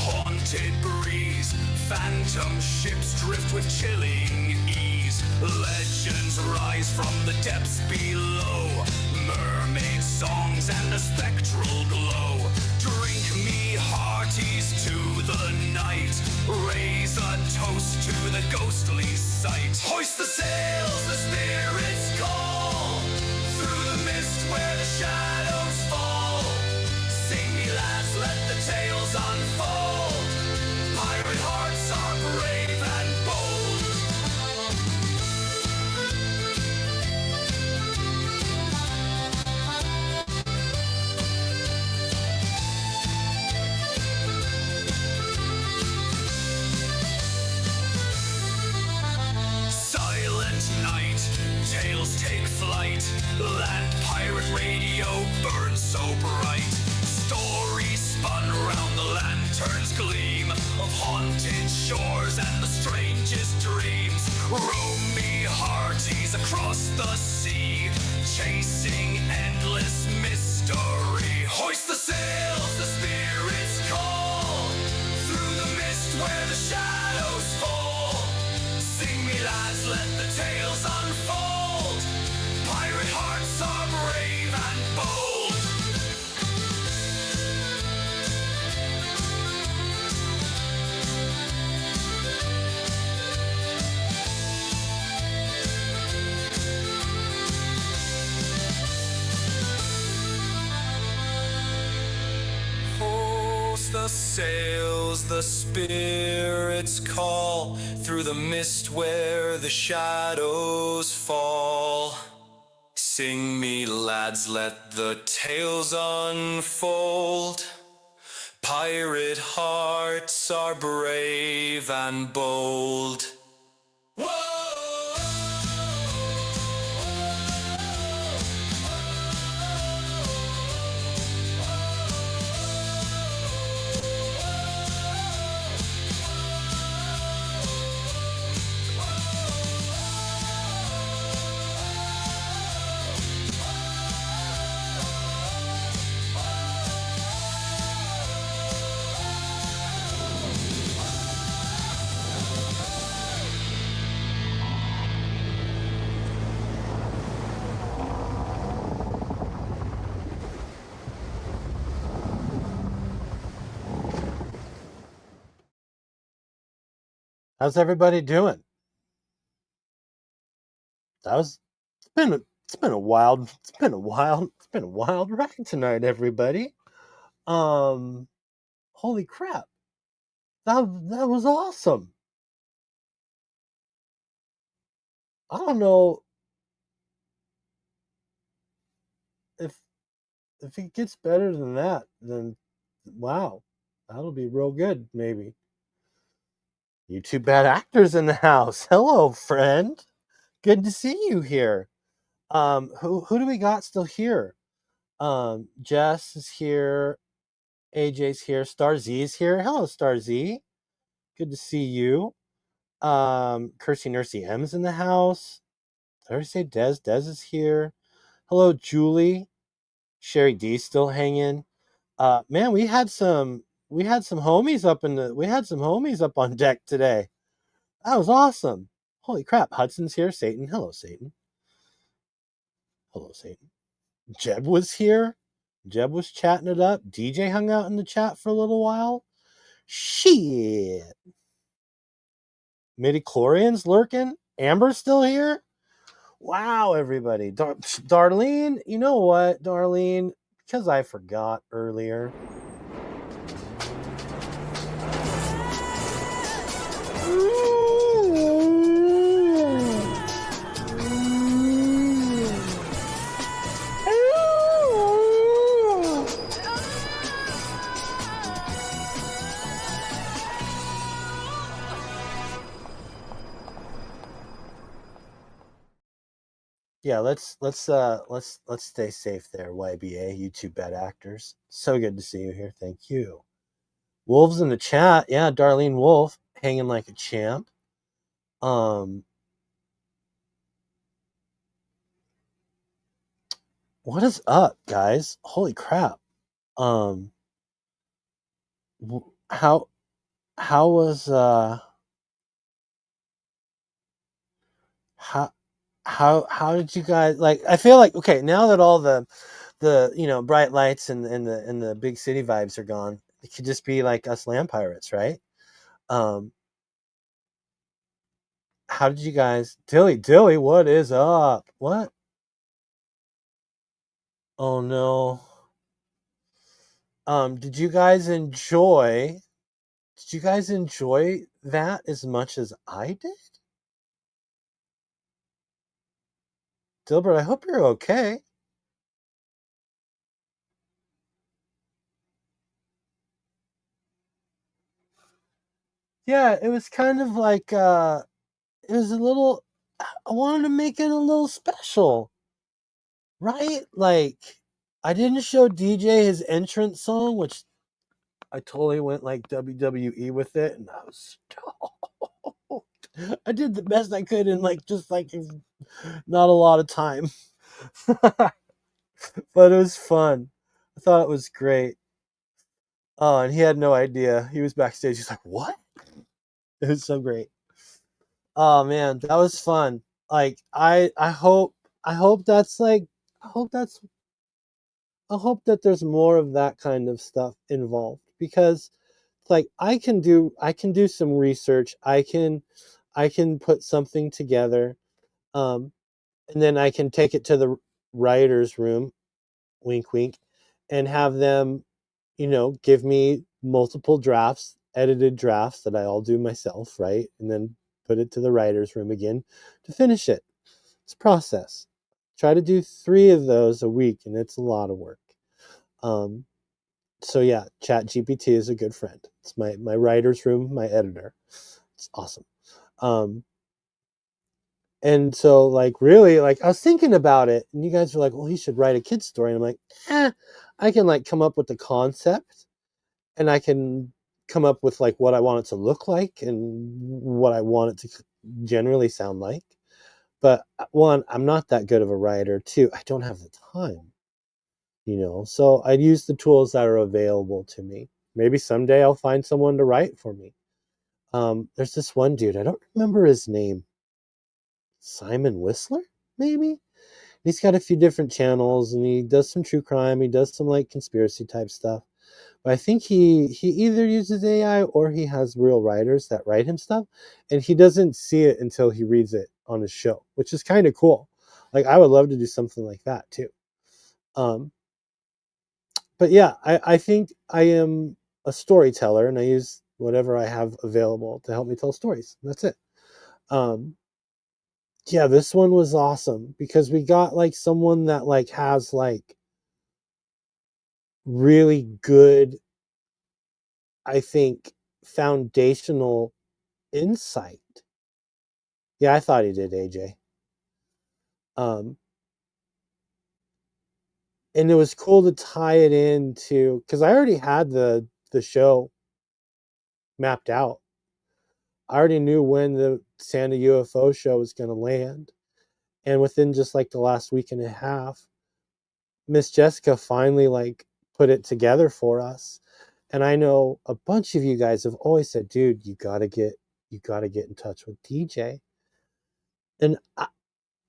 Haunted breeze, phantom ships drift with chilling ease. Legends rise from the depths below, mermaid songs and a spectral glow. Drink me hearties to the night, raise a toast to the ghostly sight. Hoist the sails, the spirits call, through the mist where the shadows fall. Sing me lads, let the tales unfold. Pirate hearts are brave and bold. Silent night, tales take flight. Land pirate radio burns so bright. Stories spun round the lantern's gleam of haunted shores and the strangest dreams. Roam me hearties across the sea, chasing endless mystery. Hoist the sails, the spirits call, through the mist where the shadows fall. Sing me lads, let the tales unfold. Pirate hearts are brave and bold. The sails, the spirits call, through the mist where the shadows fall. Sing me lads, let the tales unfold. Pirate hearts are brave and bold. How's everybody doing? It's been a wild ride tonight, everybody. Holy crap. That was awesome. I don't know if it gets better than that, then wow. That'll be real good, maybe. You two bad actors in the house. Hello, friend. Good to see you here. Who do we got still here? Jess is here. AJ's here. Star Z's here. Hello, Star Z. Good to see you. Kersey Nursey M's in the house. Did I already say Des? Des is here. Hello, Julie. Sherry D's still hanging. Man, we had some homies up on deck today. That was awesome. Holy crap. Hudson's here. Satan. Hello, Satan. Hello, Satan. Jeb was here. Jeb was chatting it up. DJ hung out in the chat for a little while. Shit. Midichlorian's lurking. Amber's still here. Wow, everybody. Darlene, you know what, Darlene? Because I forgot earlier. Yeah, let's stay safe there, YBA, you two bad actors. So good to see you here. Thank you. Wolves in the chat. Yeah, Darlene Wolf hanging like a champ. What is up, guys? Holy crap. How was how did you guys like? I feel like, okay, now that all the bright lights and the big city vibes are gone, it could just be like us land pirates, right? How did you guys, Dilly, what is up? What? Oh no. Did you guys enjoy that as much as I did? Dilbert, I hope you're okay. Yeah, it was kind of like it was a little, I wanted to make it a little special. Right? Like, I didn't show DJ his entrance song, which I totally went like WWE with it, and I was stoked. I did the best I could in just not a lot of time. But it was fun. I thought it was great. Oh, and he had no idea. He was backstage. He's like, "What?" It was so great. Oh man, that was fun. Like I hope that's like I hope that there's more of that kind of stuff involved, because like I can do some research. I can put something together, and then I can take it to the writer's room, wink wink, and have them, give me multiple drafts, edited drafts that I all do myself, right? And then put it to the writer's room again to finish it. It's a process. Try to do 3 of those a week, and it's a lot of work. So yeah, Chat GPT is a good friend. It's my writer's room, my editor. It's awesome. And so really, I was thinking about it, and you guys were like, well, he should write a kid's story. And I'm like, I can come up with the concept, and I can come up with what I want it to look like and what I want it to generally sound like. But 1, I'm not that good of a writer. 2, I don't have the time. So I'd use the tools that are available to me. Maybe someday I'll find someone to write for me. There's this one dude, I don't remember his name. Simon Whistler, maybe? He's got a few different channels, and he does some true crime. He does some conspiracy type stuff. But I think he either uses AI or he has real writers that write him stuff, and he doesn't see it until he reads it on his show, which is kind of cool. Like I would love to do something like that too. But yeah, I think I am a storyteller, and I use whatever I have available to help me tell stories. That's it. Yeah, this one was awesome because we got like someone that like has like really good, I think, foundational insight. Yeah, I thought he did, AJ. And it was cool to tie it into, because I already had the show mapped out. I already knew when the Santa UFO show was going to land, and within just like the last week and a half, Miss Jessica finally like put it together for us. And I know a bunch of you guys have always said, dude, you gotta get in touch with DJ. And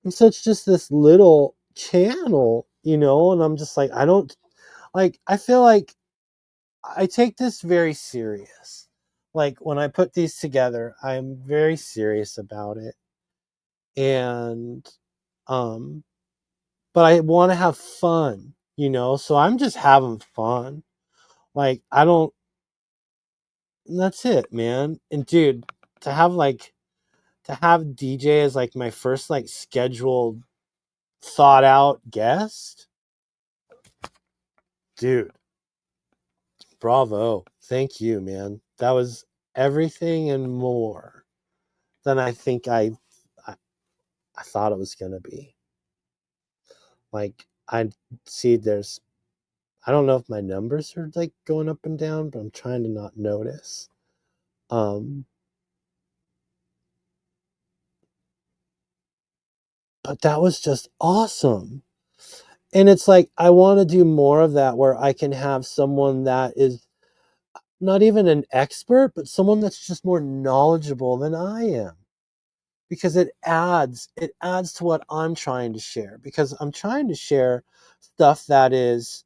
so it's just this little channel, you know, and I'm just like, I feel like I take this very serious. Like when I put these together, I'm very serious about it. And but I want to have fun, you know, so I'm just having fun. Like that's it, man. And dude, to have DJ as like my first like scheduled thought out guest, dude, bravo. Thank you, man. That was everything and more than I think I thought it was gonna be. Like I see I don't know if my numbers are like going up and down, but I'm trying to not notice. But that was just awesome. And it's like, I want to do more of that where I can have someone that is not even an expert, but someone that's just more knowledgeable than I am. Because it adds to what I'm trying to share. Because I'm trying to share stuff that is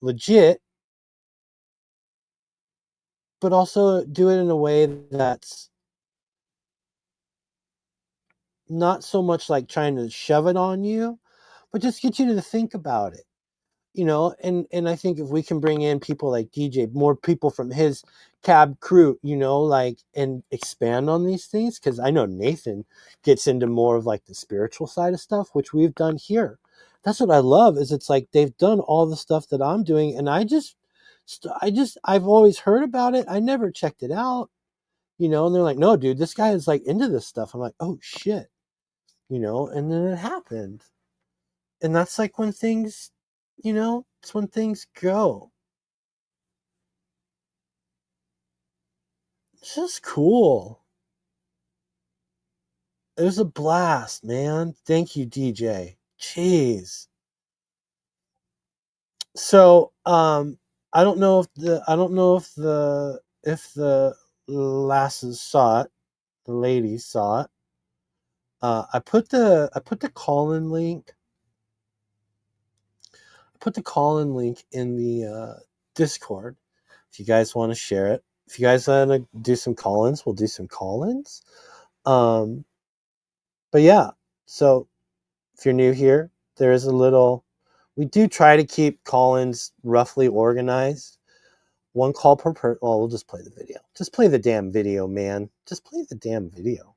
legit, but also do it in a way that's not so much like trying to shove it on you, but just get you to think about it, you know. And I think if we can bring in people like DJ, more people from his cab crew, you know, like, and expand on these things, because I know Nathan gets into more of like the spiritual side of stuff, which we've done here. That's what I love, is it's like they've done all the stuff that I'm doing, and I've always heard about it. I never checked it out, you know. And they're like, no, dude, this guy is like into this stuff. I'm like, oh shit, you know. And then it happened. And that's like when things, you know, it's when things go. It's just cool. It was a blast, man. Thank you, DJ. Jeez. So, I don't know if the lasses saw it, the ladies saw it. I put the call-in link. Put the call-in link in the Discord if you guys want to share it. If you guys want to do some call-ins, we'll do some call-ins. But yeah, so if you're new here, there is we do try to keep call-ins roughly organized. One call per person. Well, we'll just play the video. Just play the damn video, man. Just play the damn video.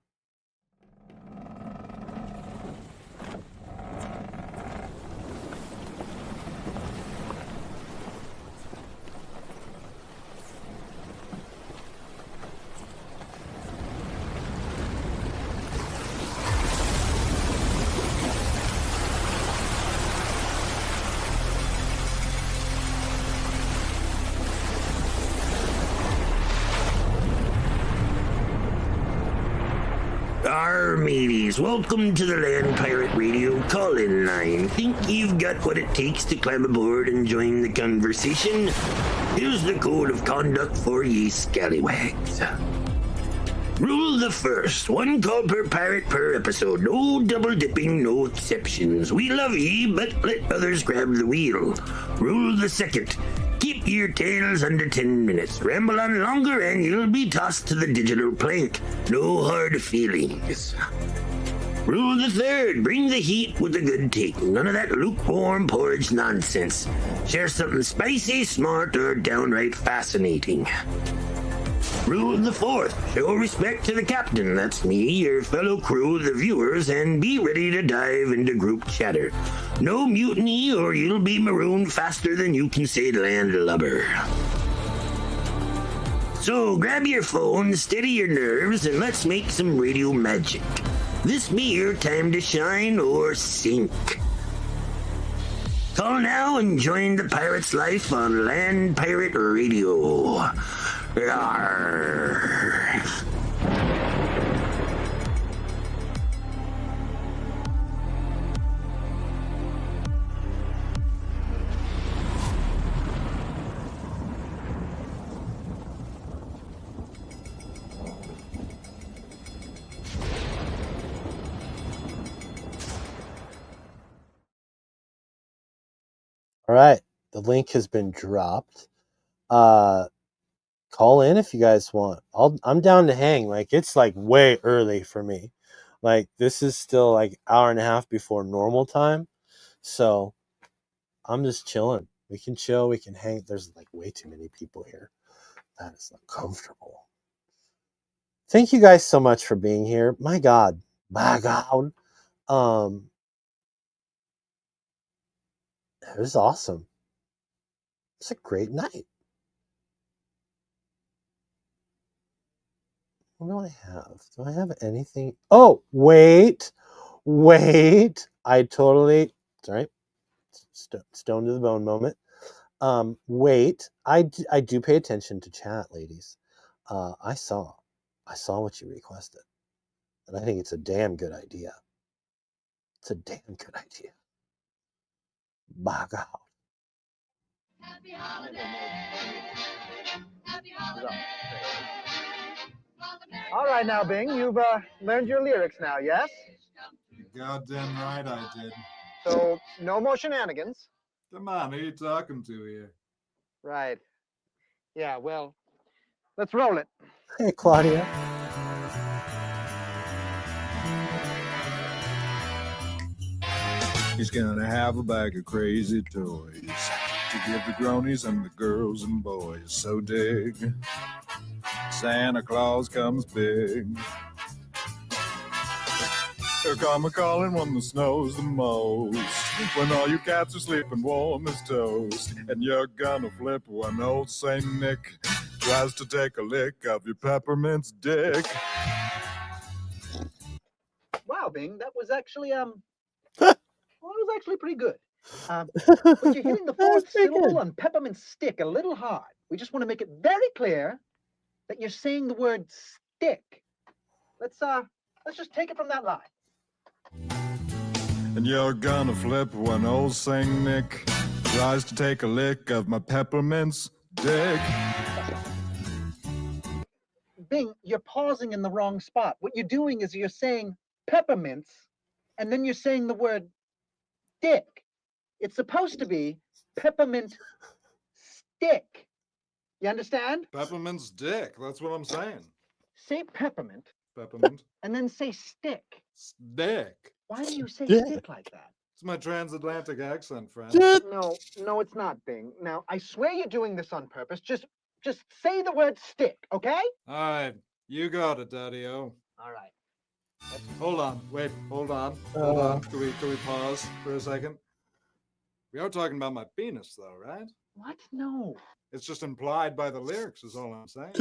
Mateys, welcome to the Land Pirate Radio call-in line. Think you've got what it takes to climb aboard and join the conversation? Here's the code of conduct for ye scallywags. Rule the first, 1 call per pirate per episode. No double dipping, no exceptions. We love ye, but let others grab the wheel. Rule the second, Keep your tales under 10 minutes. Ramble on longer and you'll be tossed to the digital plank. No hard feelings. Rule the third, bring the heat with a good take. None of that lukewarm porridge nonsense. Share something spicy, smart, or downright fascinating. Rule the fourth, show respect to the captain, that's me, your fellow crew, the viewers, and be ready to dive into group chatter. No mutiny or you'll be marooned faster than you can say landlubber. So grab your phone, steady your nerves, and let's make some radio magic. This be your time to shine or sink. Call now and join the pirate's life on Land Pirate Radio. Yarr. All right, the link has been dropped. Call in if you guys want. I'm down to hang. Like, it's like way early for me. Like, this is still like hour and a half before normal time. So I'm just chilling. We can chill, we can hang. There's like way too many people here. That is uncomfortable. Thank you guys so much for being here. My God. It was awesome. It's a great night. What do I have? Do I have anything? Oh, wait. I totally, sorry, stone to the bone moment. Wait, I do pay attention to chat, ladies. I saw what you requested, and I think it's a damn good idea. It's a damn good idea. By God. Happy holidays. Happy holidays. All right now, Bing, you've learned your lyrics now, yes? You're goddamn right I did. So, no more shenanigans. Come on, who are you talking to here? Right. Yeah, well, let's roll it. Hey, Claudia. He's gonna have a bag of crazy toys to give the gronies and the girls and boys. So dig, Santa Claus comes big. He'll come a-calling when the snow's the most, when all you cats are sleeping warm as toast, and you're gonna flip when old Saint Nick tries to take a lick of your peppermint's dick. Wow, Bing, that was actually pretty good. But you're hitting the fourth syllable on peppermint stick a little hard. We just want to make it very clear that you're saying the word stick. Let's just take it from that line. And you're gonna flip when old Saint Nick tries to take a lick of my peppermint's dick. Bing, you're pausing in the wrong spot. What you're doing is you're saying peppermints, and then you're saying the word dick. It's supposed to be peppermint stick. You understand? Peppermint's dick, that's what I'm saying. Say peppermint. Peppermint. And then say stick. Stick. Why do you say stick like that? It's my transatlantic accent, friend. No, it's not, Bing. Now, I swear you're doing this on purpose. Just say the word stick, okay? All right, you got it, Daddy-O. All right. Hold on. Hold on. Can we pause for a second? We are talking about my penis, though, right? What? No. It's just implied by the lyrics, is all I'm saying.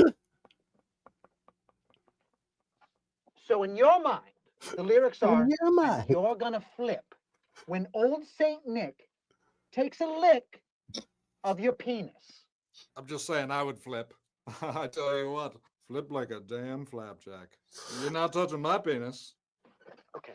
So in your mind, the lyrics are, mind. you're gonna flip when old Saint Nick takes a lick of your penis. I'm just saying I would flip. I tell you what, flip like a damn flapjack. You're not touching my penis. Okay.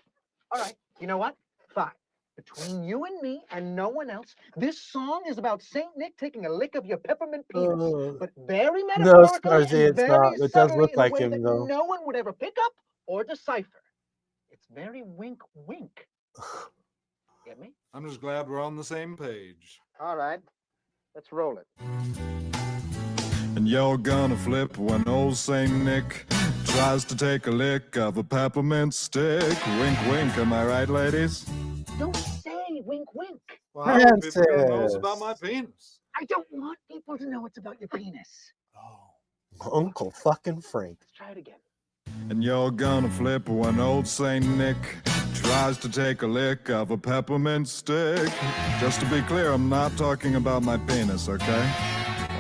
All right. You know what? Fine. Between you and me and no one else, this song is about Saint Nick taking a lick of your peppermint penis, but very metaphorically and very It does subtly look in like a way him, that though. no one would ever pick up or decipher. It's very wink, wink. Get me? I'm just glad we're on the same page. All right. Let's roll it. And you're gonna flip when old Saint Nick tries to take a lick of a peppermint stick. Wink, wink, am I right, ladies? Don't say wink, wink. Well, how are people gonna know it's about my penis? I don't want people to know it's about your penis. Uncle fucking Frank. Let's try it again. And you're gonna flip when old Saint Nick tries to take a lick of a peppermint stick. Just to be clear, I'm not talking about my penis, okay?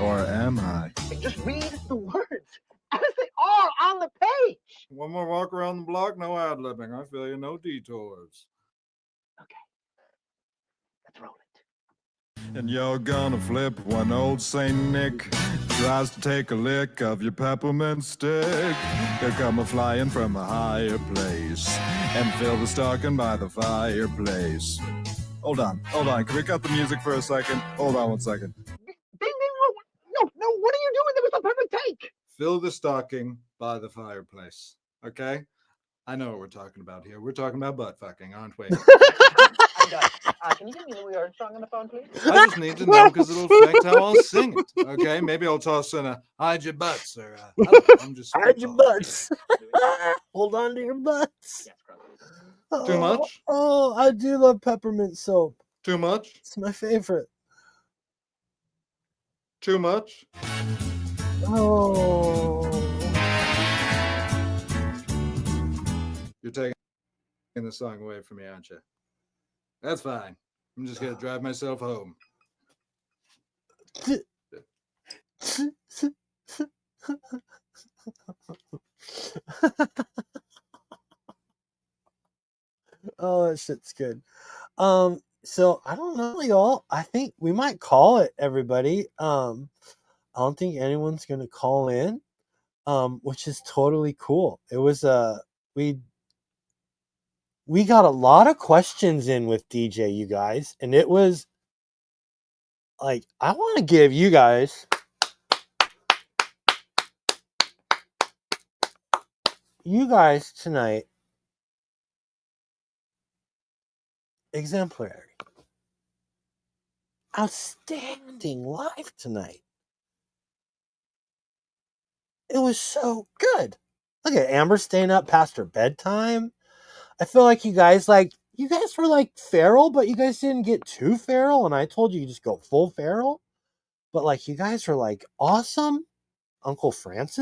Or am I? Just read the words as they are on the page. One more walk around the block, no ad-libbing. I feel you, no detours. Okay. Let's roll it. And you're gonna flip when old Saint Nick tries to take a lick of your peppermint stick. He'll come a-flying from a higher place and fill the stocking by the fireplace. Hold on. Can we cut the music for a second? Hold on 1 second. No, what are you doing? That was the perfect take. Fill the stocking by the fireplace. Okay? I know what we're talking about here. We're talking about butt fucking, aren't we? I'm done. Can you give me Louis Armstrong on the phone, please? I just need to know because it'll affect how I'll sing it. Okay? Maybe I'll toss in a hide your butts or I'm just Hide your butts. Hold on to your butts. Too much? Oh, I do love peppermint soap. Too much? It's my favorite. Too much? Oh. You're taking the song away from me, aren't you? That's fine. I'm just gonna drive myself home. Oh, that shit's good. So I don't know, y'all. I think we might call it, everybody. I don't think anyone's gonna call in, which is totally cool. It was we got a lot of questions in with DJ, you guys, and it was like I want to give you guys tonight exemplary, outstanding live tonight. It was so good. Look at Amber staying up past her bedtime. I feel like you guys were like feral, but you guys didn't get too feral, and I told you just go full feral. But like you guys were like awesome. Uncle Frank's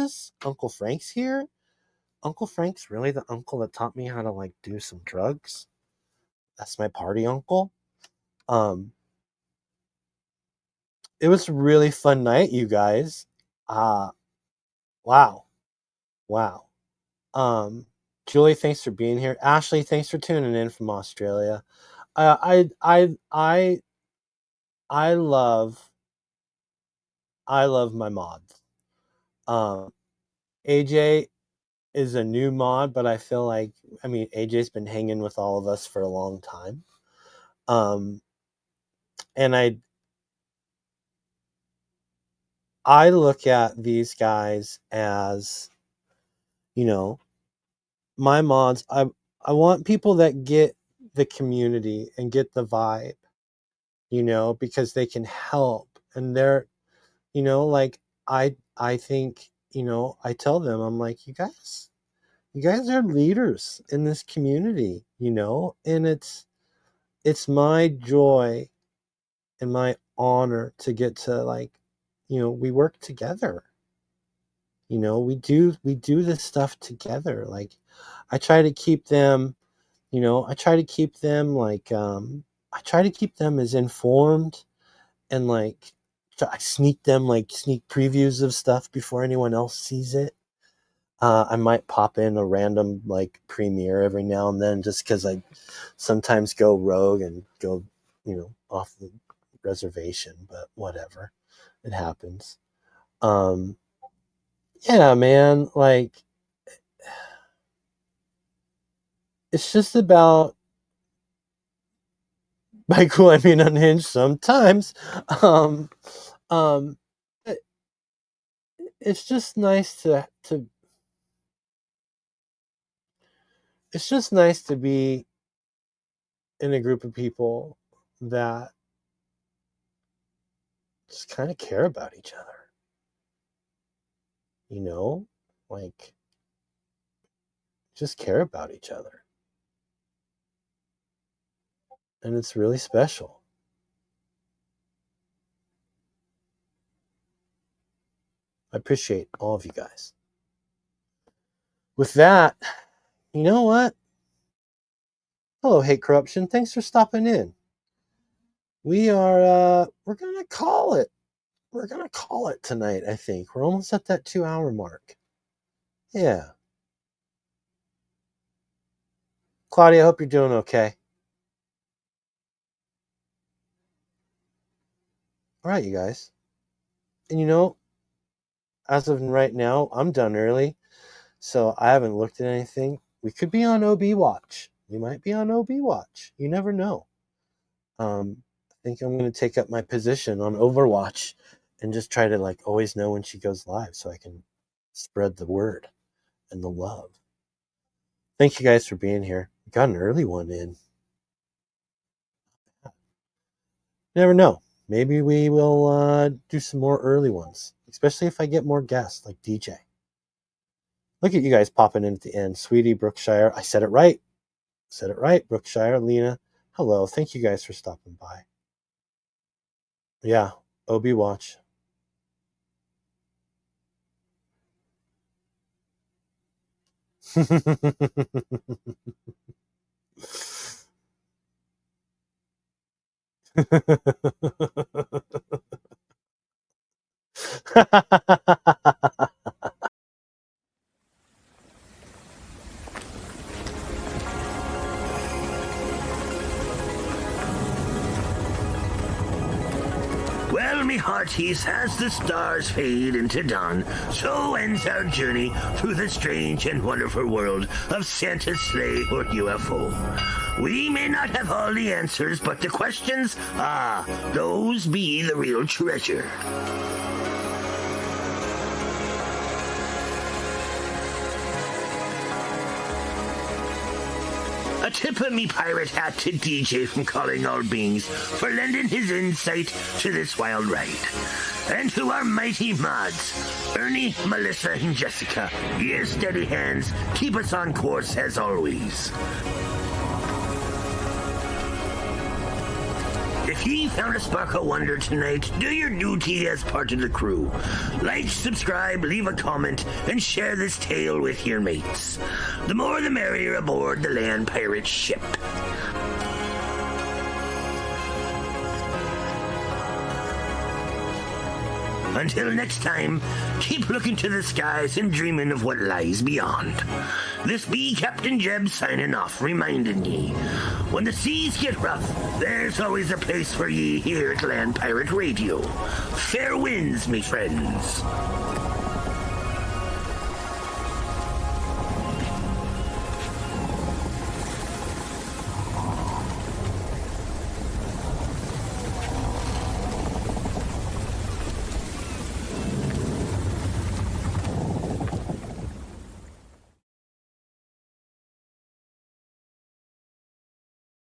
here. Uncle Frank's really the uncle that taught me how to like do some drugs. That's my party uncle. It was a really fun night, you guys. Wow. Julie, thanks for being here. Ashley, thanks for tuning in from Australia. I love my mods. AJ is a new mod, but I feel like AJ's been hanging with all of us for a long time. And I look at these guys as, my mods. I want people that get the community and get the vibe, because they can help. And they're, I think, I tell them, I'm like, you guys are leaders in this community, and it's my joy and my honor to get to we work together. We do this stuff together. Like I try to keep them, I try to keep them as informed and I sneak previews of stuff before anyone else sees it. I might pop in a random premiere every now and then just because I sometimes go rogue and go, off the reservation, but whatever. It happens. Yeah, man, it's just about by cool I mean unhinged sometimes. It's just nice to it's just nice to be in a group of people that just kind of care about each other. You know, like, just care about each other. And it's really special. I appreciate all of you guys. With that, you know what? Hello, Hate Corruption. Thanks for stopping in. We're going to call it. We're going to call it tonight, I think. We're almost at that 2-hour mark. Yeah. Claudia, I hope you're doing okay. All right, you guys. And you know, as of right now, I'm done early, so I haven't looked at anything. We could be on OB watch. We might be on OB watch. You never know. I think I'm going to take up my position on Overwatch and just try to like always know when she goes live so I can spread the word and the love. Thank you guys for being here. Got an early one in. Never know. Maybe we will do some more early ones, especially if I get more guests like DJ. Look at you guys popping in at the end. Sweetie, Brookshire. I said it right. Said it right, Brookshire. Lena, hello. Thank you guys for stopping by. Yeah, OB Watch. Well, me hearties, as the stars fade into dawn, so ends our journey through the strange and wonderful world of Santa's sleigh or UFO. We may not have all the answers, but the questions, those be the real treasure. A tip of me pirate hat to DJ from Calling All Beings for lending his insight to this wild ride. And to our mighty mods, Ernie, Melissa, and Jessica, your steady hands keep us on course as always. If ye found a spark of wonder tonight, do your duty as part of the crew. Like, subscribe, leave a comment, and share this tale with your mates. The more the merrier aboard the land pirate ship. Until next time, keep looking to the skies and dreaming of what lies beyond. This be Captain Jeb signing off, reminding ye, when the seas get rough, there's always a place for ye here at Land Pirate Radio. Fair winds, me friends.